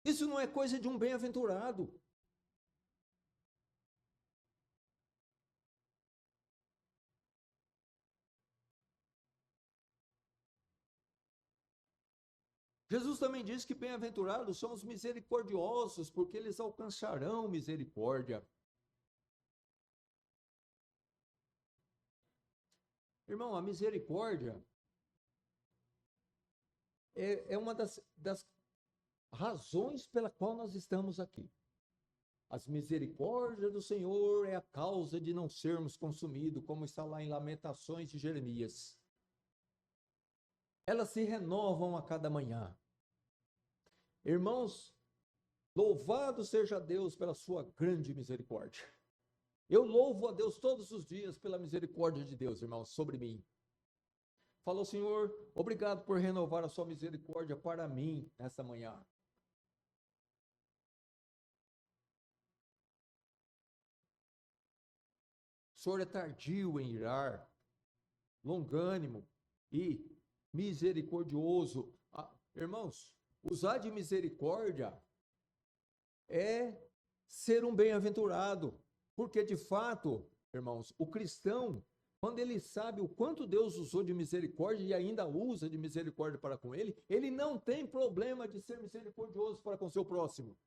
Isso não é coisa de um bem-aventurado. Jesus também diz que bem-aventurados são os misericordiosos, porque eles alcançarão misericórdia. Irmão, a misericórdia é uma das razões pela qual nós estamos aqui. As misericórdias do Senhor é a causa de não sermos consumidos, como está lá em Lamentações de Jeremias. Elas se renovam a cada manhã. Irmãos, louvado seja Deus pela sua grande misericórdia. Eu louvo a Deus todos os dias pela misericórdia de Deus, irmãos, sobre mim. Falou, Senhor, obrigado por renovar a sua misericórdia para mim nessa manhã. O Senhor é tardio em irar, longânimo e misericordioso. Irmãos, usar de misericórdia é ser um bem-aventurado, porque de fato, irmãos, o cristão, quando ele sabe o quanto Deus usou de misericórdia e ainda usa de misericórdia para com ele, ele não tem problema de ser misericordioso para com o seu próximo.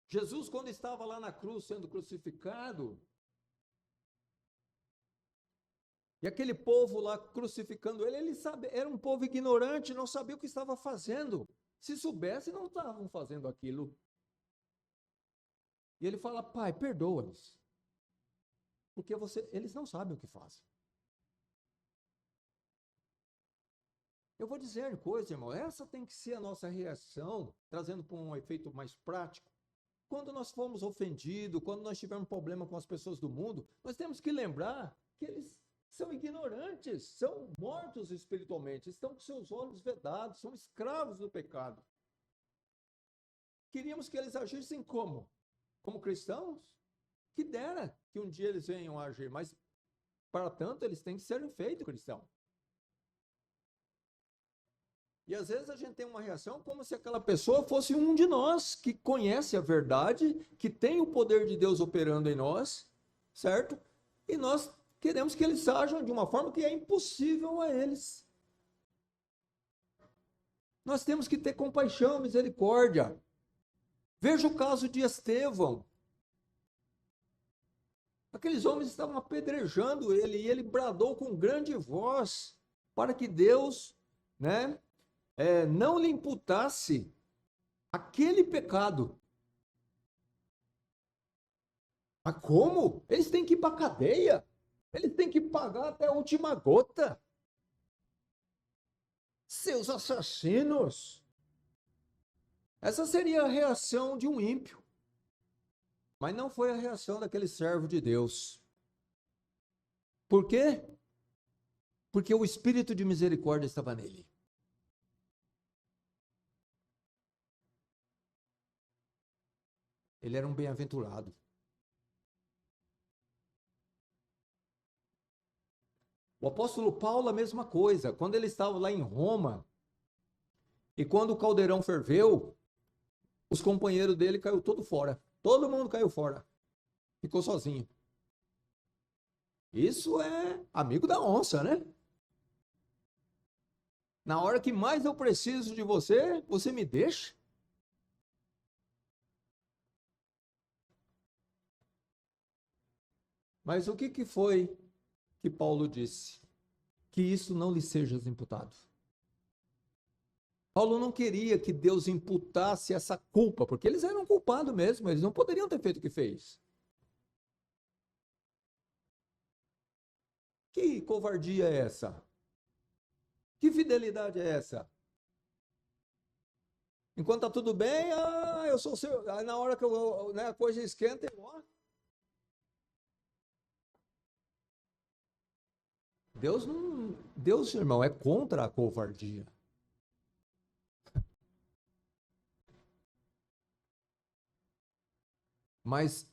Jesus, quando estava lá na cruz sendo crucificado, e aquele povo lá crucificando ele, era um povo ignorante, não sabia o que estava fazendo. Se soubesse, não estavam fazendo aquilo. E ele fala: Pai, perdoa-lhes, porque eles não sabem o que fazem. Eu vou dizer coisa, irmão, essa tem que ser a nossa reação, trazendo para um efeito mais prático. Quando nós formos ofendidos, quando nós tivermos problema com as pessoas do mundo, nós temos que lembrar que eles são ignorantes, são mortos espiritualmente, estão com seus olhos vedados, são escravos do pecado. Queríamos que eles agissem como? Como cristãos? Que dera que um dia eles venham a agir, mas para tanto eles têm que ser feitos cristãos. E às vezes a gente tem uma reação como se aquela pessoa fosse um de nós, que conhece a verdade, que tem o poder de Deus operando em nós, certo? E nós queremos que eles ajam de uma forma que é impossível a eles. Nós temos que ter compaixão, misericórdia. Veja o caso de Estevão. Aqueles homens estavam apedrejando ele, e ele bradou com grande voz para que Deus, não lhe imputasse aquele pecado. Mas como? Eles têm que ir para a cadeia. Eles têm que pagar até a última gota. Seus assassinos. Essa seria a reação de um ímpio. Mas não foi a reação daquele servo de Deus. Por quê? Porque o espírito de misericórdia estava nele. Ele era um bem-aventurado. O apóstolo Paulo, a mesma coisa. Quando ele estava lá em Roma, e quando o caldeirão ferveu, os companheiros dele caiu todo fora. Todo mundo caiu fora. Ficou sozinho. Isso é amigo da onça, né? Na hora que mais eu preciso de você, você me deixa. Mas o que foi que Paulo disse? Que isso não lhe seja imputado. Paulo não queria que Deus imputasse essa culpa, porque eles eram culpados mesmo, eles não poderiam ter feito o que fez. Que covardia é essa? Que fidelidade é essa? Enquanto está tudo bem, eu sou seu. Na hora que a coisa esquenta, eu morro. Deus, irmão, é contra a covardia. Mas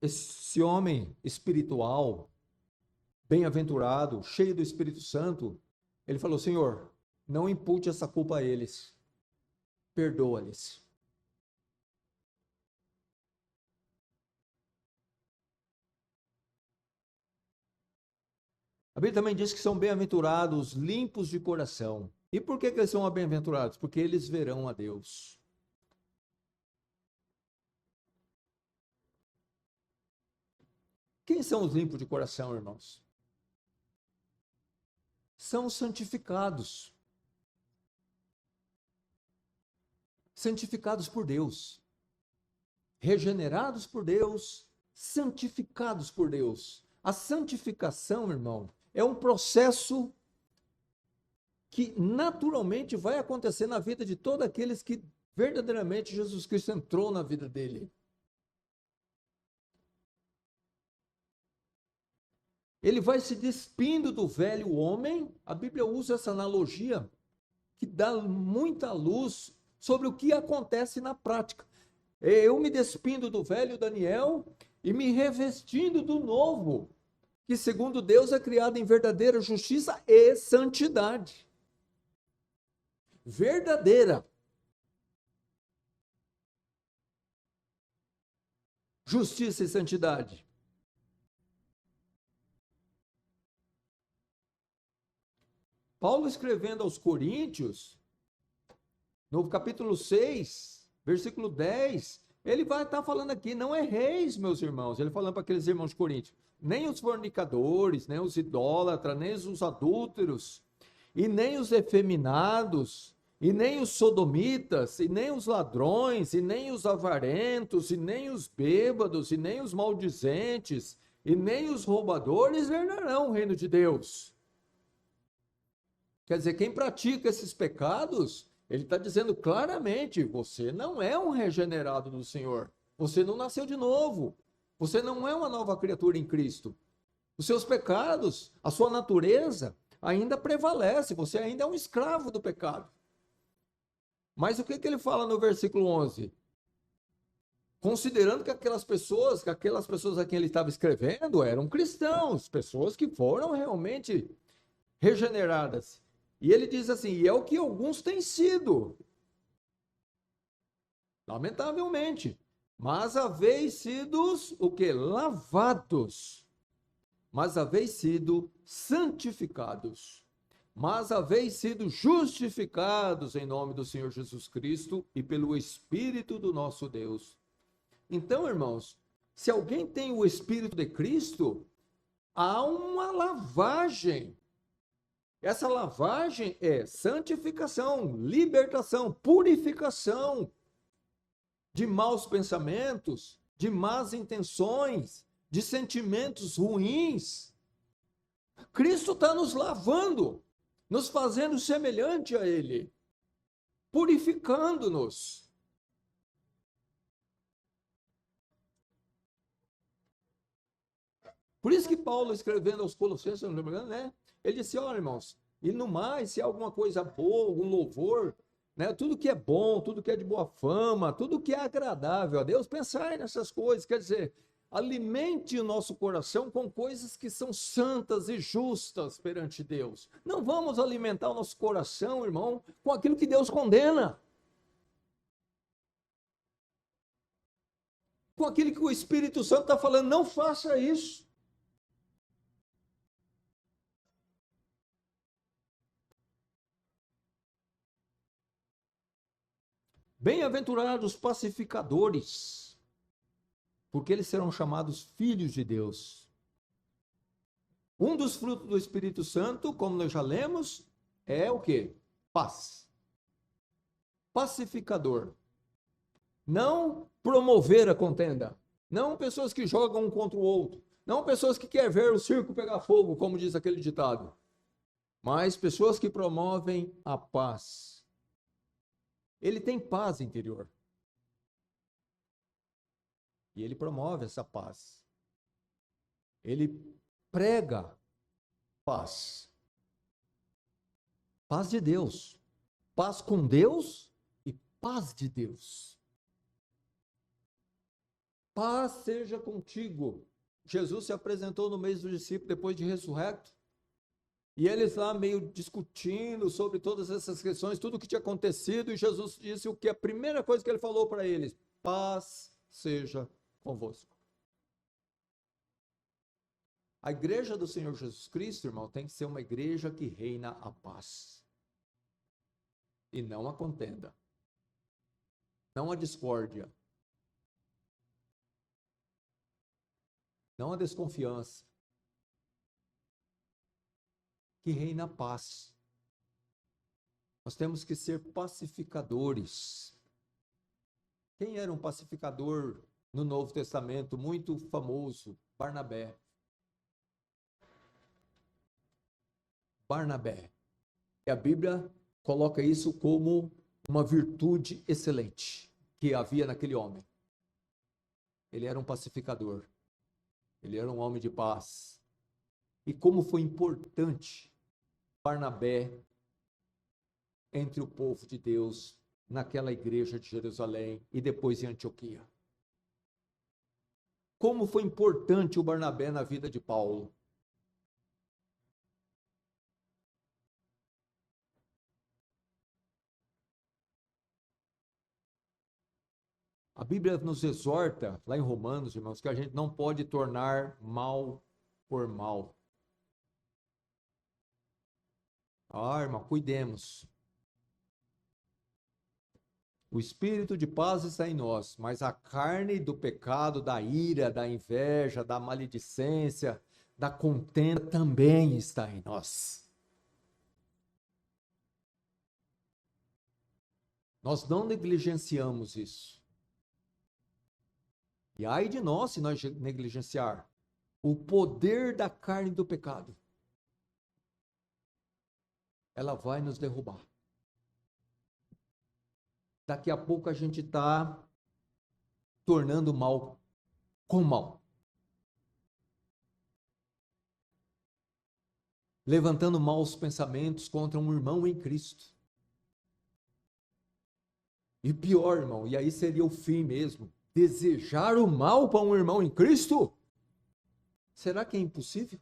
esse homem espiritual, bem-aventurado, cheio do Espírito Santo, ele falou: Senhor, não impute essa culpa a eles, perdoa-lhes. A Bíblia também diz que são bem-aventurados, limpos de coração. E por que eles são bem-aventurados? Porque eles verão a Deus. Quem são os limpos de coração, irmãos? São os santificados. Santificados por Deus. Regenerados por Deus, santificados por Deus. A santificação, irmão, é um processo que naturalmente vai acontecer na vida de todos aqueles que verdadeiramente Jesus Cristo entrou na vida dele. Ele vai se despindo do velho homem. A Bíblia usa essa analogia que dá muita luz sobre o que acontece na prática. Eu me despindo do velho Daniel e me revestindo do novo, que segundo Deus é criado em verdadeira justiça e santidade. Verdadeira justiça e santidade. Paulo escrevendo aos Coríntios, no capítulo 6, versículo 10, ele vai estar falando aqui, não erreis, meus irmãos, ele falando para aqueles irmãos de Coríntios, nem os fornicadores, nem os idólatras, nem os adúlteros, e nem os efeminados, e nem os sodomitas, e nem os ladrões, e nem os avarentos, e nem os bêbados, e nem os maldizentes, e nem os roubadores herdarão o reino de Deus. Quer dizer, quem pratica esses pecados, ele está dizendo claramente, você não é um regenerado do Senhor, você não nasceu de novo, você não é uma nova criatura em Cristo. Os seus pecados, a sua natureza ainda prevalece, você ainda é um escravo do pecado. Mas o que ele fala no versículo 11? Considerando que aquelas pessoas a quem ele estava escrevendo eram cristãos, pessoas que foram realmente regeneradas. E ele diz assim, e é o que alguns têm sido, lamentavelmente, mas haveis sido o que? Lavados, mas haveis sido santificados, mas haveis sido justificados em nome do Senhor Jesus Cristo e pelo Espírito do nosso Deus. Então, irmãos, se alguém tem o Espírito de Cristo, há uma lavagem. Essa lavagem é santificação, libertação, purificação de maus pensamentos, de más intenções, de sentimentos ruins. Cristo está nos lavando, nos fazendo semelhante a Ele, purificando-nos. Por isso que Paulo, escrevendo aos Colossenses, não me engano, né? Ele disse, olha, irmãos, e no mais, se há alguma coisa boa, algum louvor, né? Tudo que é bom, tudo que é de boa fama, tudo que é agradável a Deus, pensai nessas coisas, quer dizer, alimente o nosso coração com coisas que são santas e justas perante Deus. Não vamos alimentar o nosso coração, irmão, com aquilo que Deus condena. Com aquilo que o Espírito Santo está falando, não faça isso. Bem-aventurados os pacificadores, porque eles serão chamados filhos de Deus. Um dos frutos do Espírito Santo, como nós já lemos, é o quê? Paz. Pacificador. Não promover a contenda. Não pessoas que jogam um contra o outro. Não pessoas que querem ver o circo pegar fogo, como diz aquele ditado. Mas pessoas que promovem a paz. Ele tem paz interior. E ele promove essa paz. Ele prega paz. Paz de Deus. Paz com Deus e paz de Deus. Paz seja contigo. Jesus se apresentou no meio dos discípulos depois de ressurrecto. E eles lá meio discutindo sobre todas essas questões, tudo o que tinha acontecido. E Jesus disse o que? A primeira coisa que ele falou para eles: paz seja convosco. A igreja do Senhor Jesus Cristo, irmão, tem que ser uma igreja que reina a paz. E não a contenda. Não a discórdia. Não a desconfiança. Que reina a paz. Nós temos que ser pacificadores. Quem era um pacificador no Novo Testamento muito famoso? Barnabé. Barnabé. E a Bíblia coloca isso como uma virtude excelente que havia naquele homem. Ele era um pacificador. Ele era um homem de paz. E como foi importante Barnabé entre o povo de Deus naquela igreja de Jerusalém e depois em Antioquia. Como foi importante o Barnabé na vida de Paulo. A Bíblia nos exorta, lá em Romanos, irmãos, que a gente não pode tornar mal por mal. Irmão, cuidemos. O espírito de paz está em nós, mas a carne do pecado, da ira, da inveja, da maledicência, da contenda também está em nós. Nós não negligenciamos isso. E ai de nós se nós negligenciar o poder da carne do pecado. Ela vai nos derrubar. Daqui a pouco a gente está tornando mal com mal. Levantando maus pensamentos contra um irmão em Cristo. E pior, irmão, e aí seria o fim mesmo. Desejar o mal para um irmão em Cristo? Será que é impossível?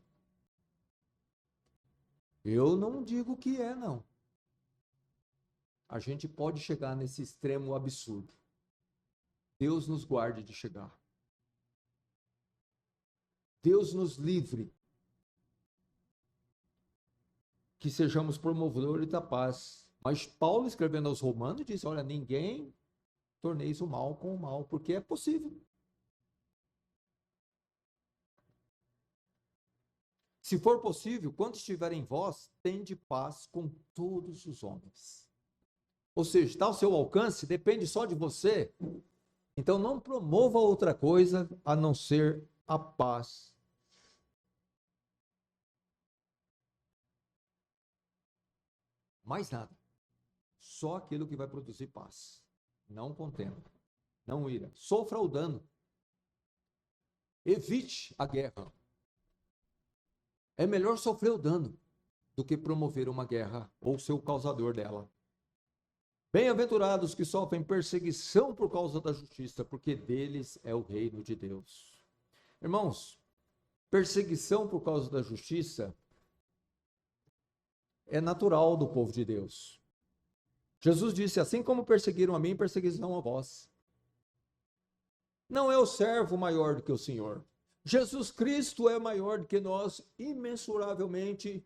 Eu não digo que é, não. A gente pode chegar nesse extremo absurdo. Deus nos guarde de chegar. Deus nos livre. Que sejamos promovedores da paz. Mas Paulo, escrevendo aos Romanos, diz, olha, ninguém torneis o mal com o mal, porque é possível. Se for possível, quando estiver em vós, tende paz com todos os homens. Ou seja, está ao seu alcance, depende só de você. Então não promova outra coisa a não ser a paz. Mais nada. Só aquilo que vai produzir paz. Não contenda. Não ira. Sofra o dano. Evite a guerra. É melhor sofrer o dano do que promover uma guerra ou ser o causador dela. Bem-aventurados que sofrem perseguição por causa da justiça, porque deles é o reino de Deus. Irmãos, perseguição por causa da justiça é natural do povo de Deus. Jesus disse, assim como perseguiram a mim, perseguirão a vós. Não é o servo maior do que o Senhor. Jesus Cristo é maior do que nós, imensuravelmente.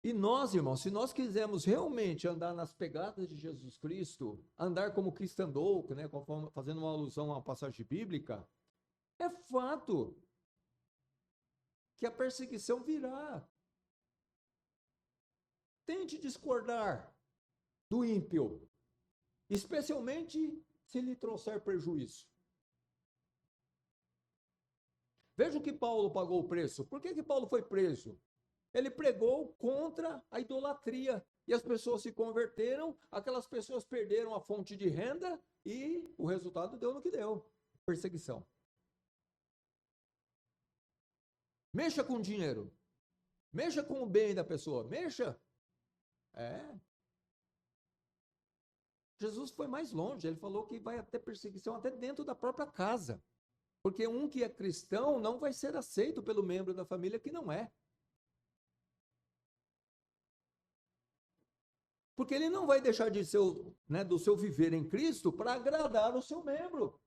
E nós, irmãos, se nós quisermos realmente andar nas pegadas de Jesus Cristo, andar como Cristo andou, né, fazendo uma alusão a uma passagem bíblica, é fato que a perseguição virá. Tente discordar do ímpio, especialmente se lhe trouxer prejuízo. Veja o que Paulo pagou o preço. Por que Paulo foi preso? Ele pregou contra a idolatria e as pessoas se converteram, aquelas pessoas perderam a fonte de renda e o resultado deu no que deu, perseguição. Mexa com o dinheiro, mexa com o bem da pessoa, mexa. Jesus foi mais longe, ele falou que vai até perseguição até dentro da própria casa, porque um que é cristão não vai ser aceito pelo membro da família que não é. Porque ele não vai deixar de do seu viver em Cristo para agradar o seu membro.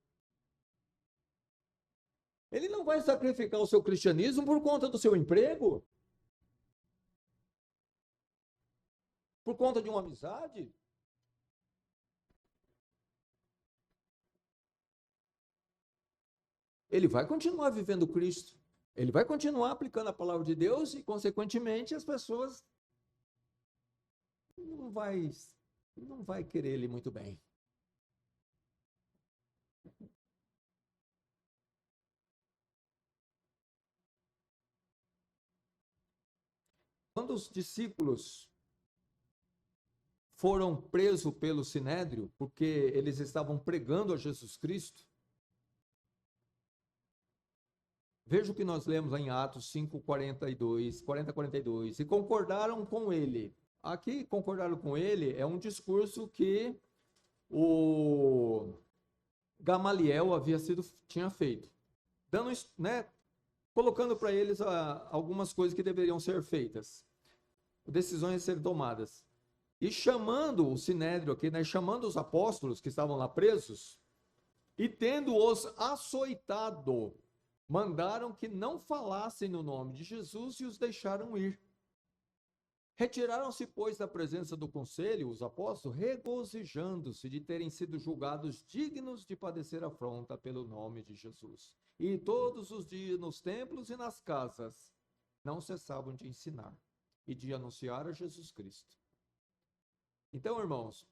Ele não vai sacrificar o seu cristianismo por conta do seu emprego, por conta de uma amizade. Ele vai continuar vivendo Cristo. Ele vai continuar aplicando a palavra de Deus e, consequentemente, as pessoas não vai querer ele muito bem. Quando os discípulos foram presos pelo Sinédrio, porque eles estavam pregando a Jesus Cristo, veja o que nós lemos lá em Atos 5, 40, 42, e concordaram com ele aqui concordaram com ele, é um discurso que o Gamaliel tinha feito, dando, né, colocando para eles algumas coisas que deveriam ser feitas, decisões a serem tomadas. E chamando o Sinédrio aqui, né, chamando os apóstolos que estavam lá presos, e tendo-os açoitado, mandaram que não falassem no nome de Jesus e os deixaram ir. Retiraram-se, pois, da presença do conselho, os apóstolos, regozijando-se de terem sido julgados dignos de padecer afronta pelo nome de Jesus. E todos os dias, nos templos e nas casas, não cessavam de ensinar e de anunciar a Jesus Cristo. Então, irmãos,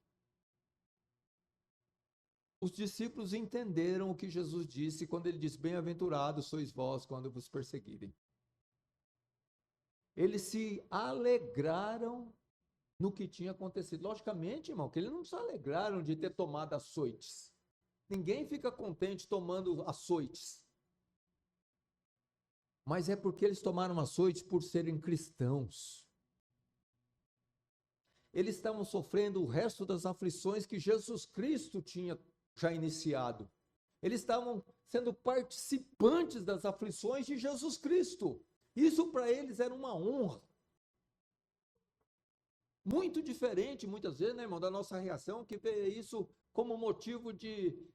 os discípulos entenderam o que Jesus disse quando ele disse: bem-aventurados sois vós quando vos perseguirem. Eles se alegraram no que tinha acontecido. Logicamente, irmão, que eles não se alegraram de ter tomado açoites. Ninguém fica contente tomando açoites. Mas é porque eles tomaram açoites por serem cristãos. Eles estavam sofrendo o resto das aflições que Jesus Cristo tinha já iniciado. Eles estavam sendo participantes das aflições de Jesus Cristo. Isso para eles era uma honra. Muito diferente, muitas vezes, né, irmão, da nossa reação, que vê isso como motivo de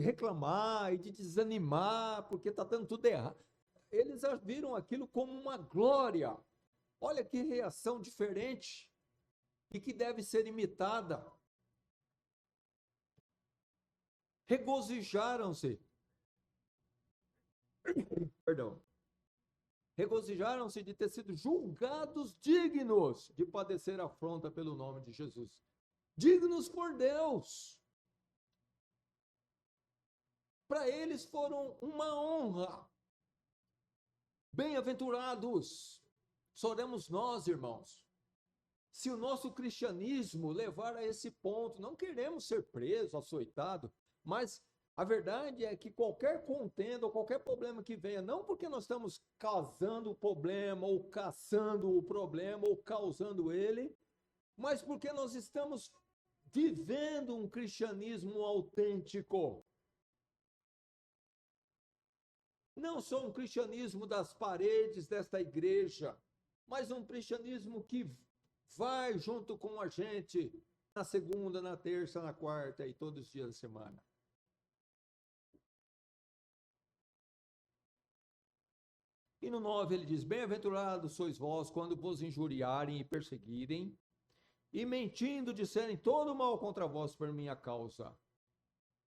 reclamar e de desanimar, porque está dando tudo errado. Eles viram aquilo como uma glória. Olha que reação diferente e que deve ser imitada. Regozijaram-se. Perdão. Regozijaram-se de ter sido julgados dignos de padecer afronta pelo nome de Jesus. Dignos por Deus. Para eles foram uma honra. Bem-aventurados seremos nós, irmãos. Se o nosso cristianismo levar a esse ponto, não queremos ser presos, açoitados, mas a verdade é que qualquer contenda ou qualquer problema que venha, não porque nós estamos causando o problema, ou caçando o problema, ou causando ele, mas porque nós estamos vivendo um cristianismo autêntico. Não só um cristianismo das paredes desta igreja, mas um cristianismo que vai junto com a gente na segunda, na terça, na quarta e todos os dias da semana. E no 9 ele diz: bem-aventurados sois vós quando vos injuriarem e perseguirem, e mentindo disserem todo mal contra vós por minha causa.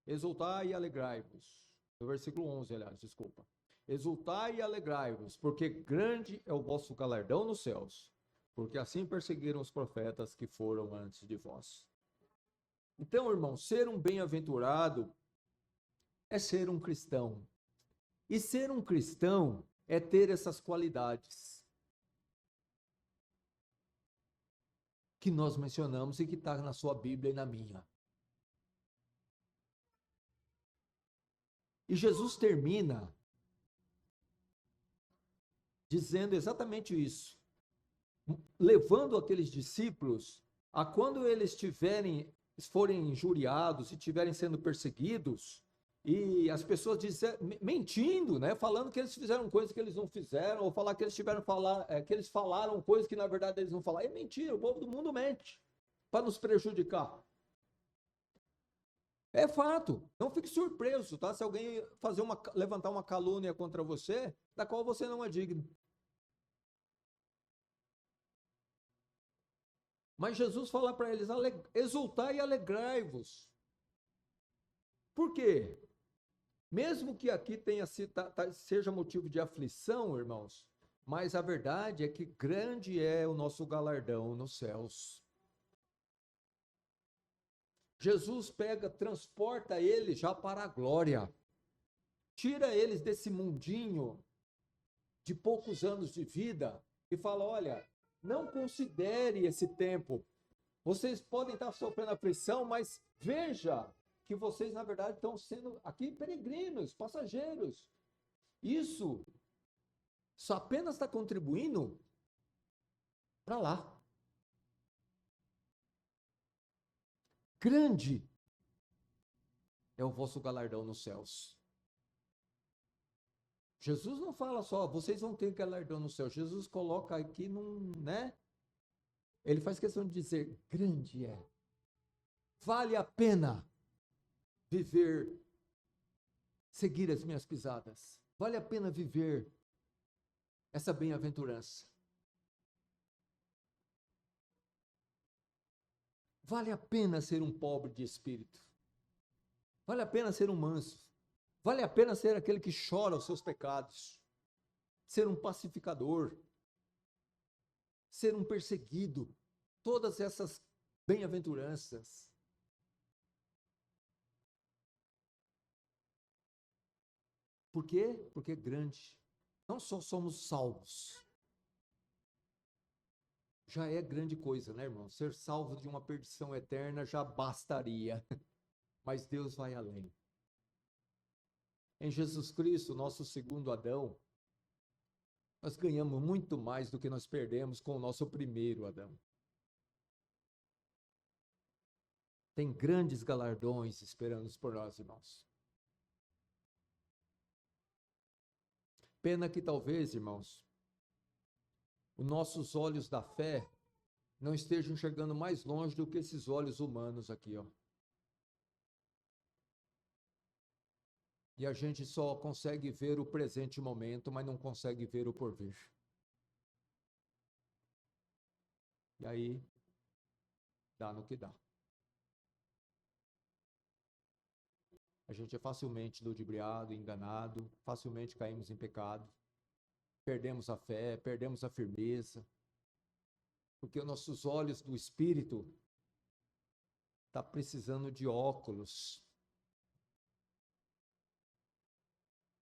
Exultai e alegrai-vos. No versículo 11, aliás, desculpa. Exultai e alegrai-vos, porque grande é o vosso galardão nos céus, porque assim perseguiram os profetas que foram antes de vós. Então, irmão, ser um bem-aventurado é ser um cristão. E ser um cristão é ter essas qualidades que nós mencionamos e que está na sua Bíblia e na minha. E Jesus termina dizendo exatamente isso, levando aqueles discípulos a quando eles forem injuriados e estiverem sendo perseguidos, e as pessoas mentindo, né, falando que eles fizeram coisas que eles não fizeram, ou falar que eles que eles falaram coisas que na verdade eles não falaram. É mentira, o povo do mundo mente para nos prejudicar. É fato. Não fique surpreso, tá? Se alguém levantar uma calúnia contra você, da qual você não é digno. Mas Jesus fala para eles: exultai e alegrai-vos. Por quê? Mesmo que aqui seja motivo de aflição, irmãos, mas a verdade é que grande é o nosso galardão nos céus. Jesus transporta eles já para a glória. Tira eles desse mundinho de poucos anos de vida e fala: olha, não considere esse tempo. Vocês podem estar sofrendo aflição, mas veja que vocês, na verdade, estão sendo aqui peregrinos, passageiros. Isso só apenas está contribuindo para lá. grande é o vosso galardão nos céus. Jesus não fala só, vocês vão ter galardão no céu. Jesus coloca aqui né? Ele faz questão de dizer, grande é. Vale a pena viver, seguir as minhas pisadas. Vale a pena viver essa bem-aventurança. Vale a pena ser um pobre de espírito. Vale a pena ser um manso. Vale a pena ser aquele que chora os seus pecados. Ser um pacificador. Ser um perseguido. Todas essas bem-aventuranças. Por quê? Porque é grande. Não só somos salvos. Já é grande coisa, né, irmão? Ser salvo de uma perdição eterna já bastaria. Mas Deus vai além. Em Jesus Cristo, nosso segundo Adão, nós ganhamos muito mais do que nós perdemos com o nosso primeiro Adão. Tem grandes galardões esperando por nós, irmãos. Pena que talvez, irmãos, os nossos olhos da fé não estejam chegando mais longe do que esses olhos humanos aqui, ó. E a gente só consegue ver o presente momento, mas não consegue ver o porvir. E aí, dá no que dá. A gente é facilmente ludibriado, enganado, facilmente caímos em pecado, perdemos a fé, perdemos a firmeza, porque os nossos olhos do Espírito estão precisando de óculos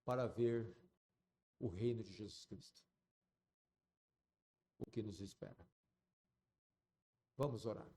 para ver o reino de Jesus Cristo. O que nos espera. Vamos orar.